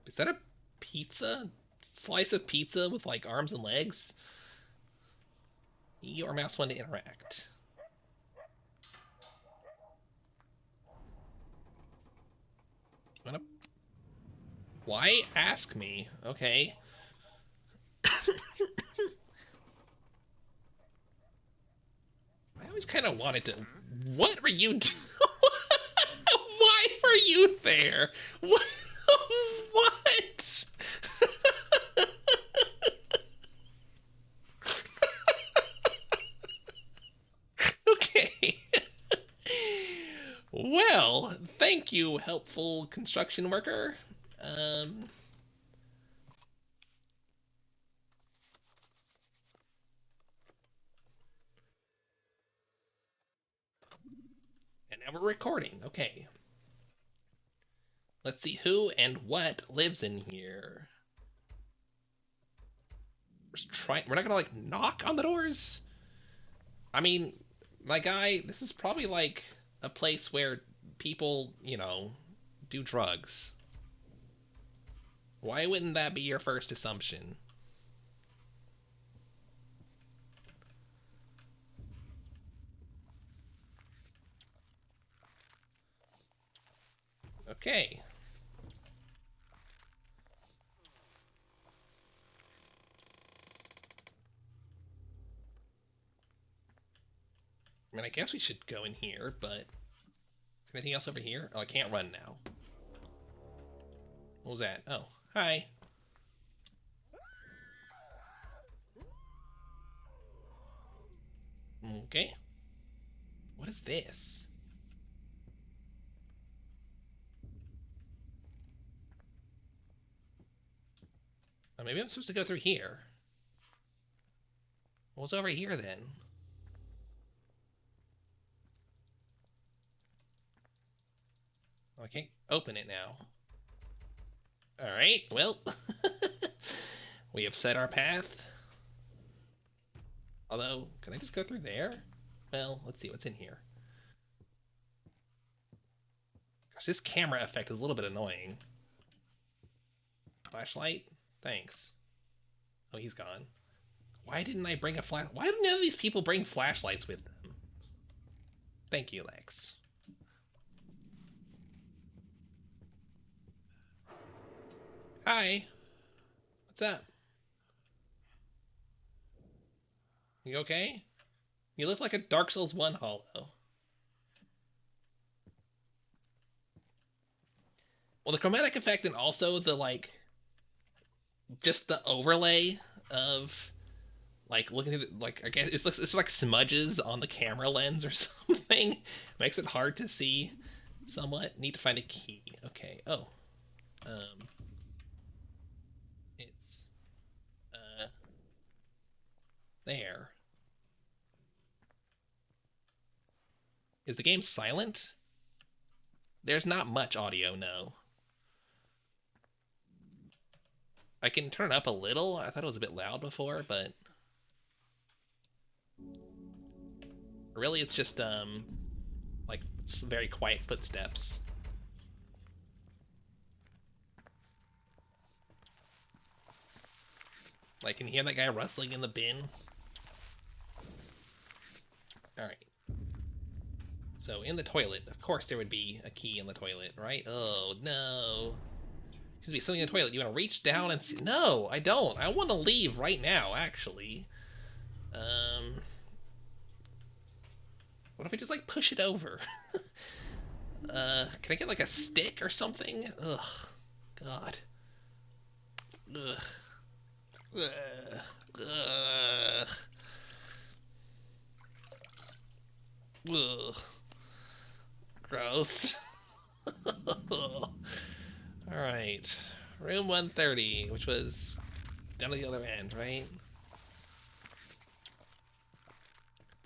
Is that a pizza? Slice of pizza with like arms and legs? E or mouse one to interact. Wanna... Why ask me? Okay. I always kind of wanted to. What were you doing? Why were you there? What? What? Okay. Well, thank you, helpful construction worker. Um. And now we're recording. Okay. Let's see who and what lives in here. We're not gonna like knock on the doors. I mean, my guy, this is probably like a place where people, you know, do drugs. Why wouldn't that be your first assumption? Okay. I mean, I guess we should go in here, but... Is there anything else over here? Oh, I can't run now. What was that? Oh, hi. Okay. What is this? Oh, maybe I'm supposed to go through here. What's over here, then? Oh, I can't open it now. Alright, well. We have set our path. Although, can I just go through there? Well, let's see what's in here. Gosh, this camera effect is a little bit annoying. Flashlight? Thanks. Oh, he's gone. Why didn't I bring a flash? Why did none of these people bring flashlights with them? Thank you, Lex. Hi. What's up? You okay? You look like a Dark Souls 1 hollow. Well, the chromatic effect and also the, like, just the overlay of, like, looking at, like, I guess it's like smudges on the camera lens or something. Makes it hard to see somewhat. Need to find a key. Okay. Oh. It's, there. Is the game silent? There's not much audio, no. I can turn it up a little. I thought it was a bit loud before, but... Really, it's just, like, very quiet footsteps. Like, can you hear that guy rustling in the bin? So in the toilet, of course there would be a key in the toilet, right? Oh, no. Excuse me, something in the toilet. You want to reach down and see? No, I don't. I want to leave right now, actually. What if I just, like, push it over? Can I get, like, a stick or something? Ugh. God. Ugh. Ugh. Ugh. Ugh. Gross. Alright. Room 130, which was down at the other end, right?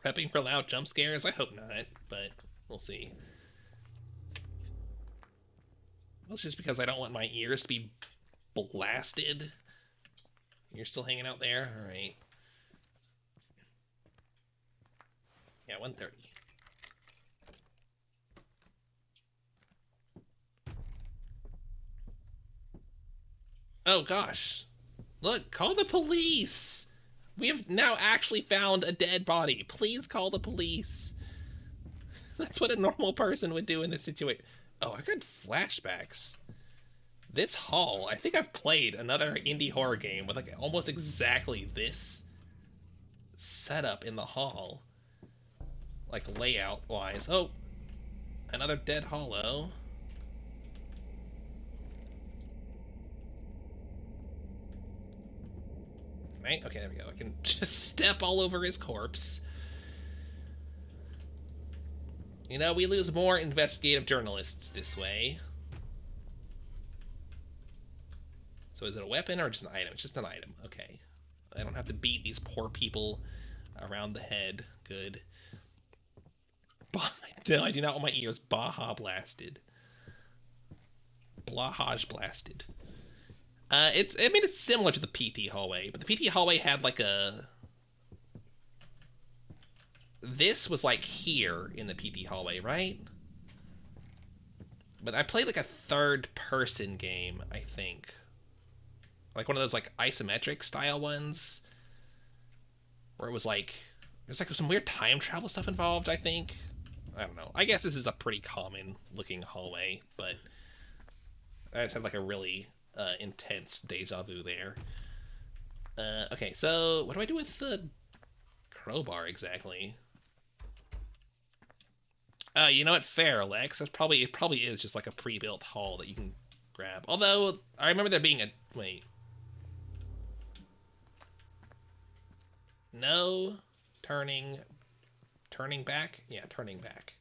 Prepping for loud jump scares? I hope not, but we'll see. Well, it's just because I don't want my ears to be blasted. You're still hanging out there? Alright. Yeah, 130. Oh gosh. Look, call the police! We have now actually found a dead body. Please call the police. That's what a normal person would do in this situation. Oh, I got flashbacks. This hall, I think I've played another indie horror game with like almost exactly this setup in the hall. Like layout wise. Oh, another dead hollow. Right? Okay, there we go. I can just step all over his corpse. You know, we lose more investigative journalists this way. So is it a weapon or just an item? It's just an item. Okay. I don't have to beat these poor people around the head. Good. No, I do not want my ears Baja blasted. Blahaj blasted. I mean, it's similar to the PT hallway, but the PT hallway had like a... This was like here in the PT hallway, right? But I played like a third-person game, I think. Like one of those like isometric style ones. Where it was like... There's like some weird time travel stuff involved, I think. I don't know. I guess this is a pretty common looking hallway, but... I just had like a really... intense deja vu there. Okay, so what do I do with the crowbar exactly? You know what? Fair, Lex. It probably is just like a pre-built hall that you can grab. Although I remember there being a wait. No, turning back. Yeah, turning back.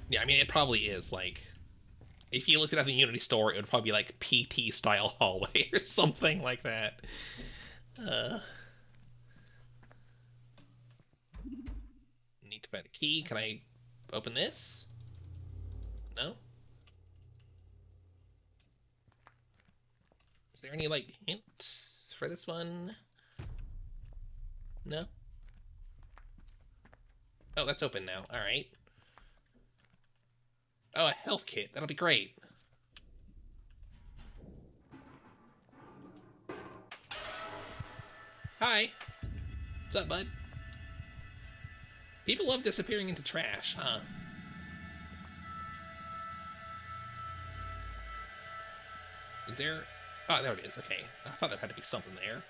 Yeah, I mean, it probably is, like... If you looked at it at the Unity store, it would probably be, like, PT-style hallway or something like that. Need to find a key. Can I open this? No? Is there any, like, hint for this one? No? Oh, that's open now. Alright. Oh, a health kit. That'll be great. Hi. What's up, bud? People love disappearing into trash, huh? Is there... Oh, there it is. Okay. I thought there had to be something there.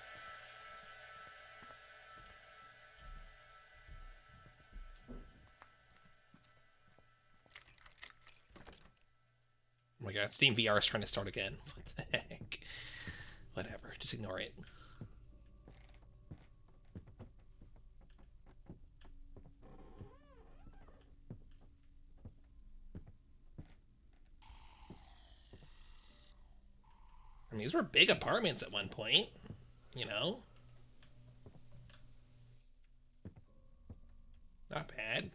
Oh my god, Steam VR is trying to start again. What the heck? Whatever, just ignore it. I mean, these were big apartments at one point, you know? Not bad.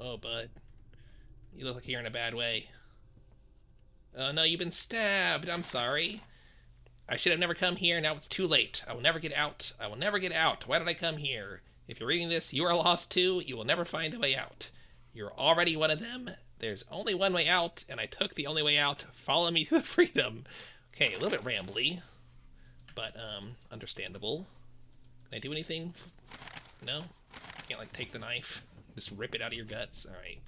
Oh, bud. You look like you're in a bad way. Oh, no, you've been stabbed. I'm sorry. I should have never come here. Now it's too late. I will never get out. I will never get out. Why did I come here? If you're reading this, you are lost too. You will never find a way out. You're already one of them. There's only one way out, and I took the only way out. Follow me to the freedom. Okay, a little bit rambly, but understandable. Can I do anything? No? Can't, like, take the knife? Just rip it out of your guts? Alright.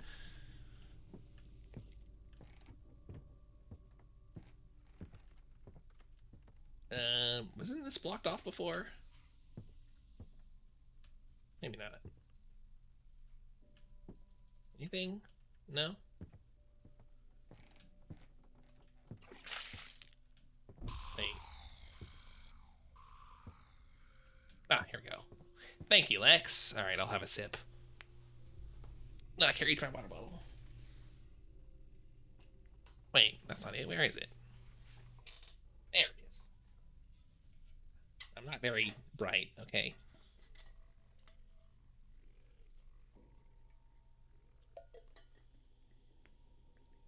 Wasn't this blocked off before? Maybe not. Anything? No? Wait. Ah, here we go. Thank you, Lex. Alright, I'll have a sip. I carried my water bottle. Wait, that's not it. Where is it? There it is. I'm not very bright, okay?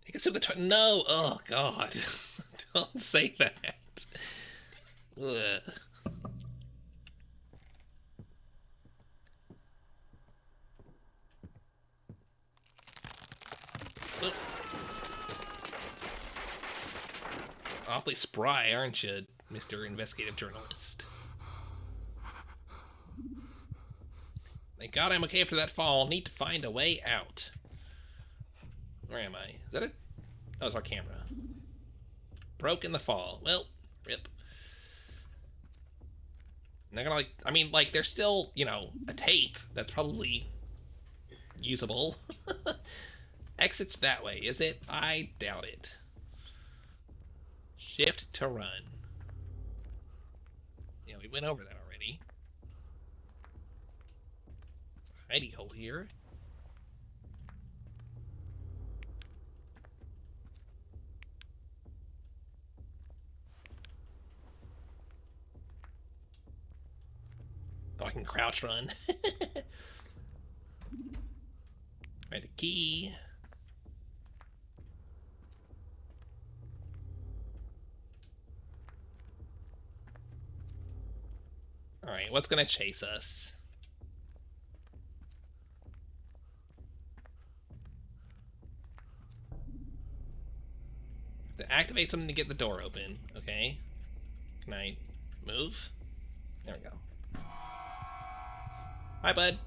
Take a sip of the no! Oh, God. Don't say that. Ugh. Awfully spry, aren't you, Mr. Investigative Journalist? Thank God I'm okay after that fall. Need to find a way out. Where am I? Is that it? Oh, it's our camera. Broke in the fall. Well, rip. Not gonna, like, I mean, like, there's still, you know, a tape that's probably usable. Exit's that way, is it? I doubt it. Shift to run. Yeah, we went over that already. Hidey hole here. Oh, I can crouch run. Find a key. Alright, what's gonna chase us? To activate something to get the door open. Okay. Can I move? There we go. Hi, bud.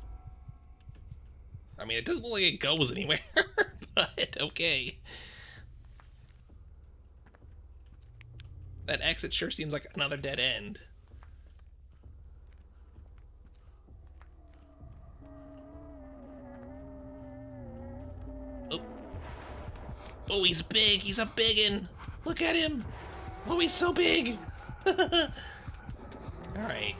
I mean, it doesn't look like it goes anywhere, but okay. That exit sure seems like another dead end. Oh. Oh, he's big. He's a biggin. Look at him. Oh, he's so big. Alright.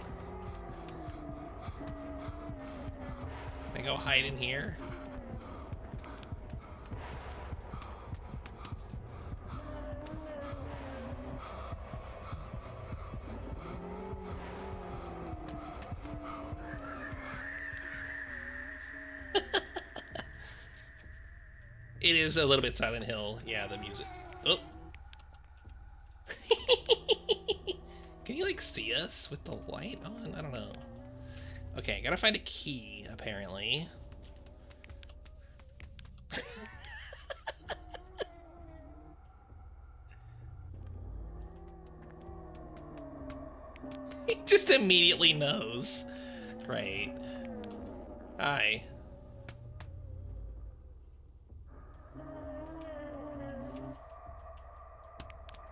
Can I go hide in here? It is a little bit Silent Hill. Yeah, the music. Oh. Can you, like, see us with the light on? I don't know. Okay, gotta find a key, apparently. He just immediately knows. Great. Hi.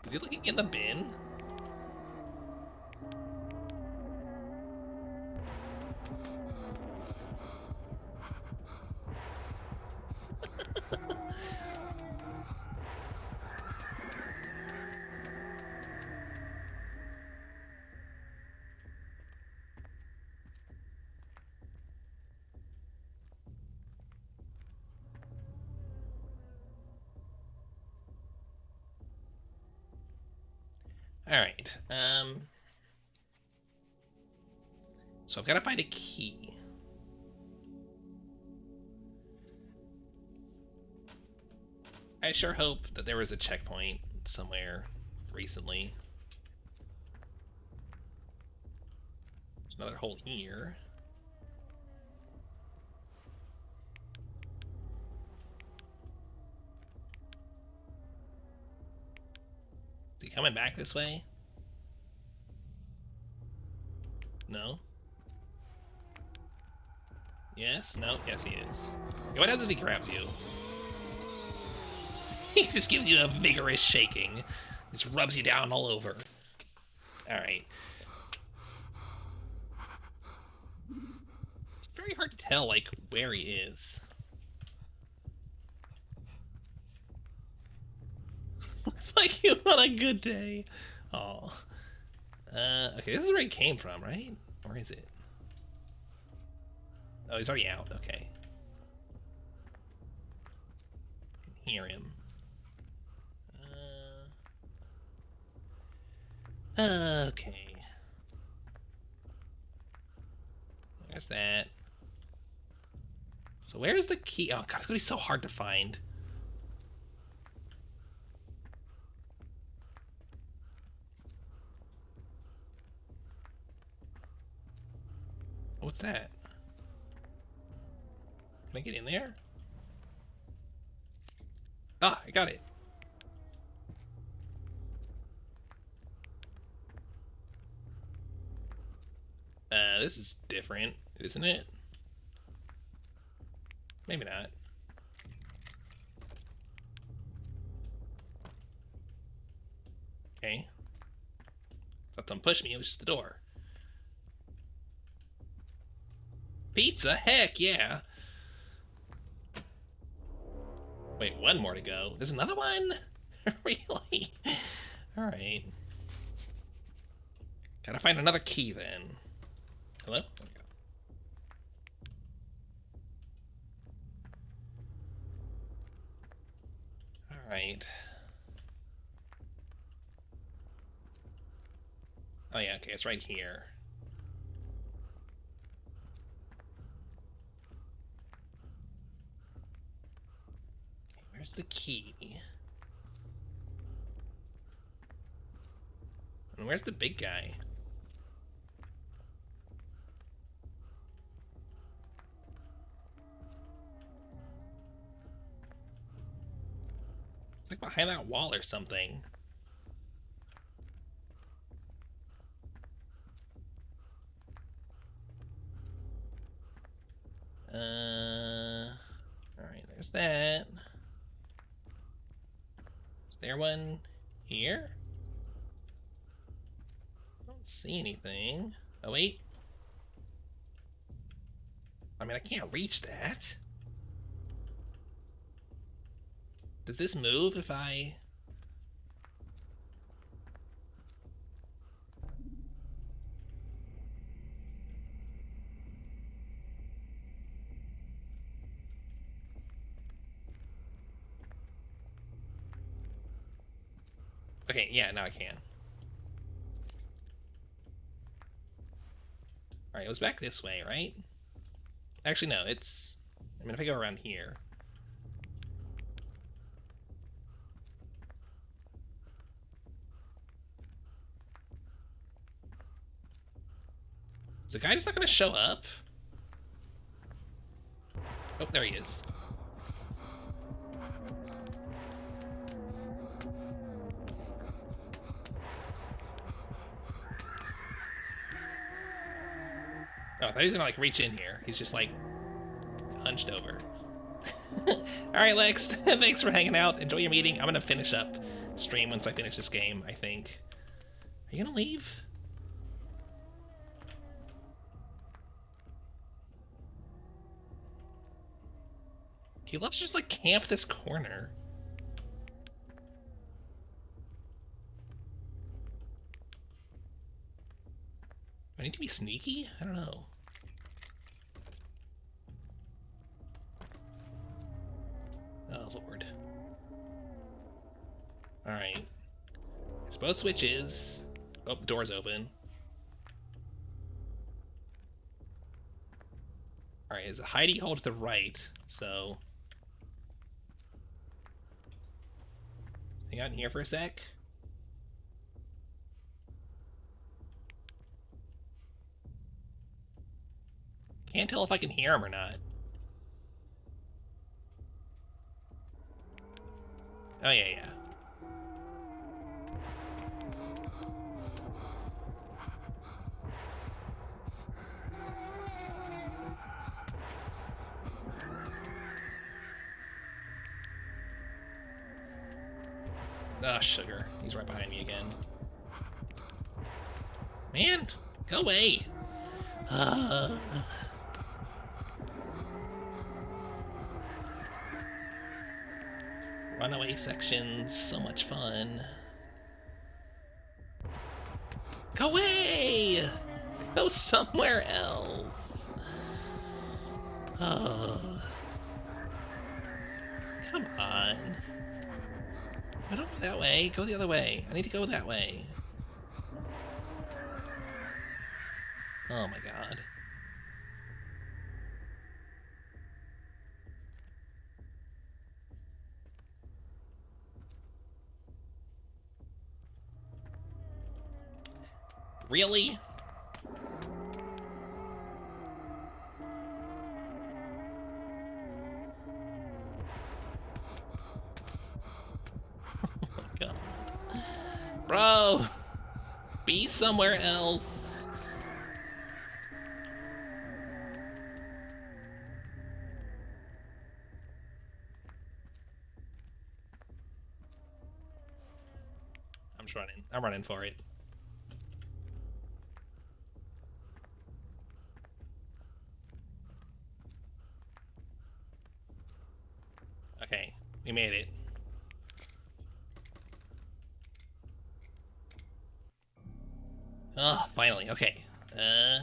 Is he looking in the bin? Alright, so I've got to find a key. I sure hope that there was a checkpoint somewhere recently. There's another hole here. Is he coming back this way? No? Yes? No? Yes, he is. Okay, what happens if he grabs you? He just gives you a vigorous shaking. Just rubs you down all over. Alright. It's very hard to tell, like, where he is. It's like you on a good day. Oh. Okay, this is where he came from, right? Or is it? Oh, he's already out. Okay. I can hear him. Okay. There's that. So where's the key? Oh god, it's gonna be so hard to find. What's that? Can I get in there? Ah, I got it. This is different, isn't it? Maybe not. Okay. Thought someone pushed me, it was just the door. Pizza? Heck yeah! Wait, one more to go. There's another one? Really? Alright. Gotta find another key then. Hello? There we go. Alright. Oh yeah, okay, it's right here. Where's the key? And where's the big guy? It's like behind that wall or something. Alright, there's that. Is there one here? I don't see anything. Oh, wait. I mean, I can't reach that. Does this move if I... Okay, yeah, now I can. Alright, it was back this way, right? Actually, no, it's... I mean, if I go around here... Is the guy just not gonna show up? Oh, there he is. Oh, I thought he was gonna, like, reach in here. He's just, like, hunched over. Alright, Lex, thanks for hanging out. Enjoy your meeting. I'm gonna finish up stream once I finish this game, I think. Are you gonna leave? Okay, let's just, like, camp this corner. Do I need to be sneaky? I don't know. Oh, Lord. Alright. It's both switches. Oh, door's open. Alright, is a hidey hole to the right, so... Hang out in here for a sec. Can't tell if I can hear him or not. Oh, yeah, yeah. Ah, sugar. He's right behind me again. Man, go away. Runaway sections, so much fun. Go away! Go somewhere else. Oh. Come on. I don't go that way. Go the other way. I need to go that way. Oh my god. Really? Oh my god. Bro! Be somewhere else. I'm just running. I'm running for it. Okay, we made it. Oh, finally. Okay. I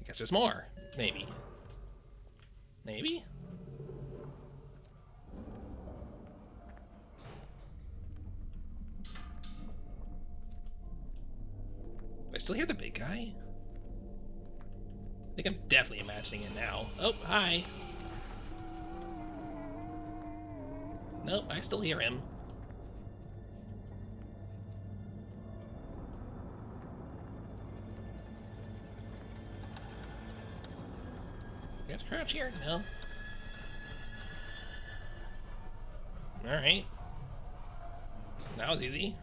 guess there's more. Maybe. Maybe? Do I still hear the big guy? I think I'm definitely imagining it now. Oh, hi. Nope, I still hear him. You have to crouch here? No. Alright. That was easy.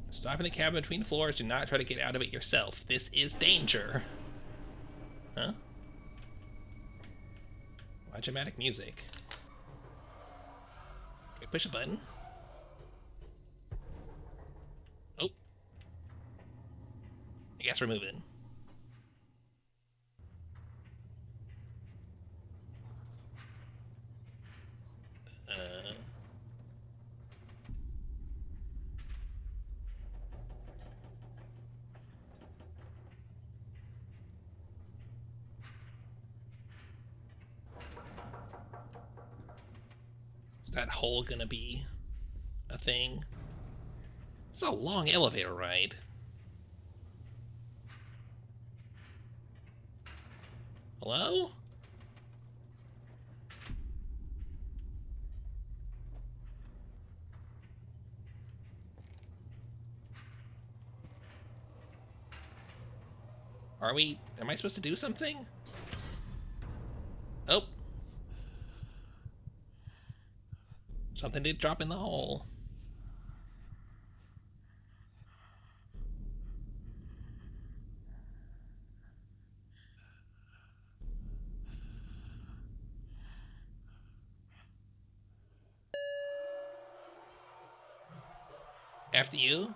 Stop in the cabin between floors. Do not try to get out of it yourself. This is danger. Huh? Why dramatic music? Can we push a button? Oh. I guess we're moving. Is that hole gonna be a thing? It's a long elevator ride. Hello? Are we? Am I supposed to do something? Oh. Something did drop in the hole. After you?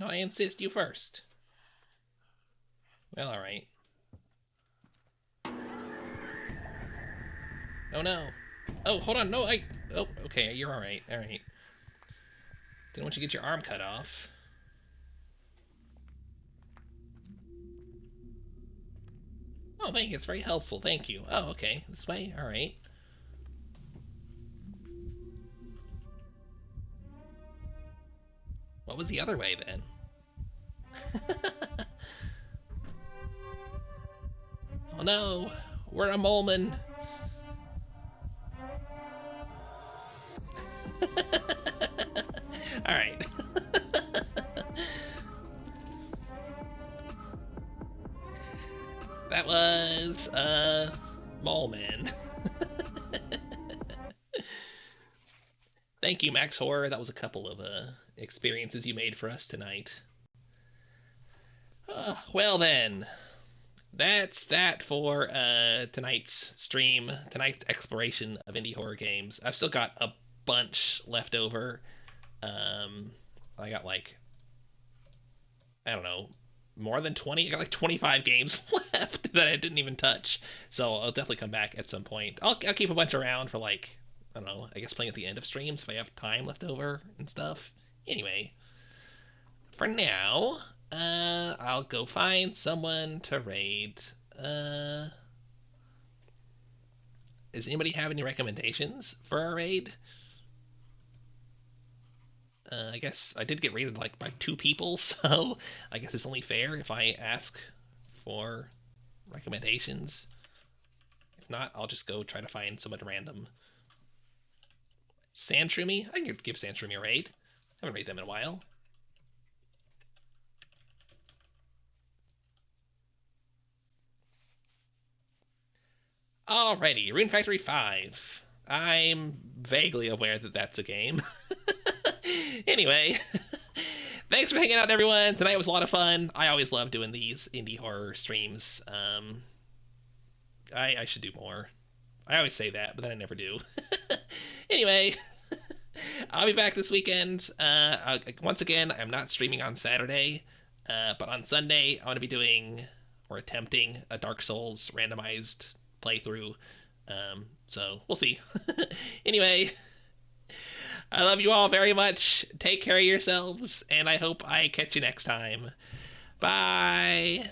No, I insist, you first. Well, alright. Oh no. Oh, hold on, no, oh, okay, you're alright, alright. Didn't want you to get your arm cut off. Oh, thank you, it's very helpful, thank you. Oh, okay, this way, alright. What was the other way, then? Oh no, we're a Moleman. Alright. That was, Moleman. Thank you, Max Horror. That was a couple of, experiences you made for us tonight. Well then, that's that for tonight's stream, tonight's exploration of indie horror games. I've still got a bunch left over. I got like, I don't know, more than 20. I got like 25 games left that I didn't even touch. So I'll definitely come back at some point. I'll keep a bunch around for like, I don't know, I guess playing at the end of streams if I have time left over and stuff. Anyway, for now, I'll go find someone to raid. Does anybody have any recommendations for a raid? I guess I did get raided like by 2 people, so I guess it's only fair if I ask for recommendations. If not, I'll just go try to find someone random. Sandshroomy? I can give Sandshroomy a raid. I haven't raided them in a while. Alrighty, Rune Factory 5. I'm vaguely aware that that's a game. Anyway, thanks for hanging out, everyone. Tonight was a lot of fun. I always love doing these indie horror streams. I should do more. I always say that, but then I never do. Anyway, I'll be back this weekend. Once again, I'm not streaming on Saturday, but on Sunday, I'm going to be doing, or attempting, a Dark Souls randomized playthrough. So we'll see. Anyway, I love you all very much. Take care of yourselves, and I hope I catch you next time. Bye.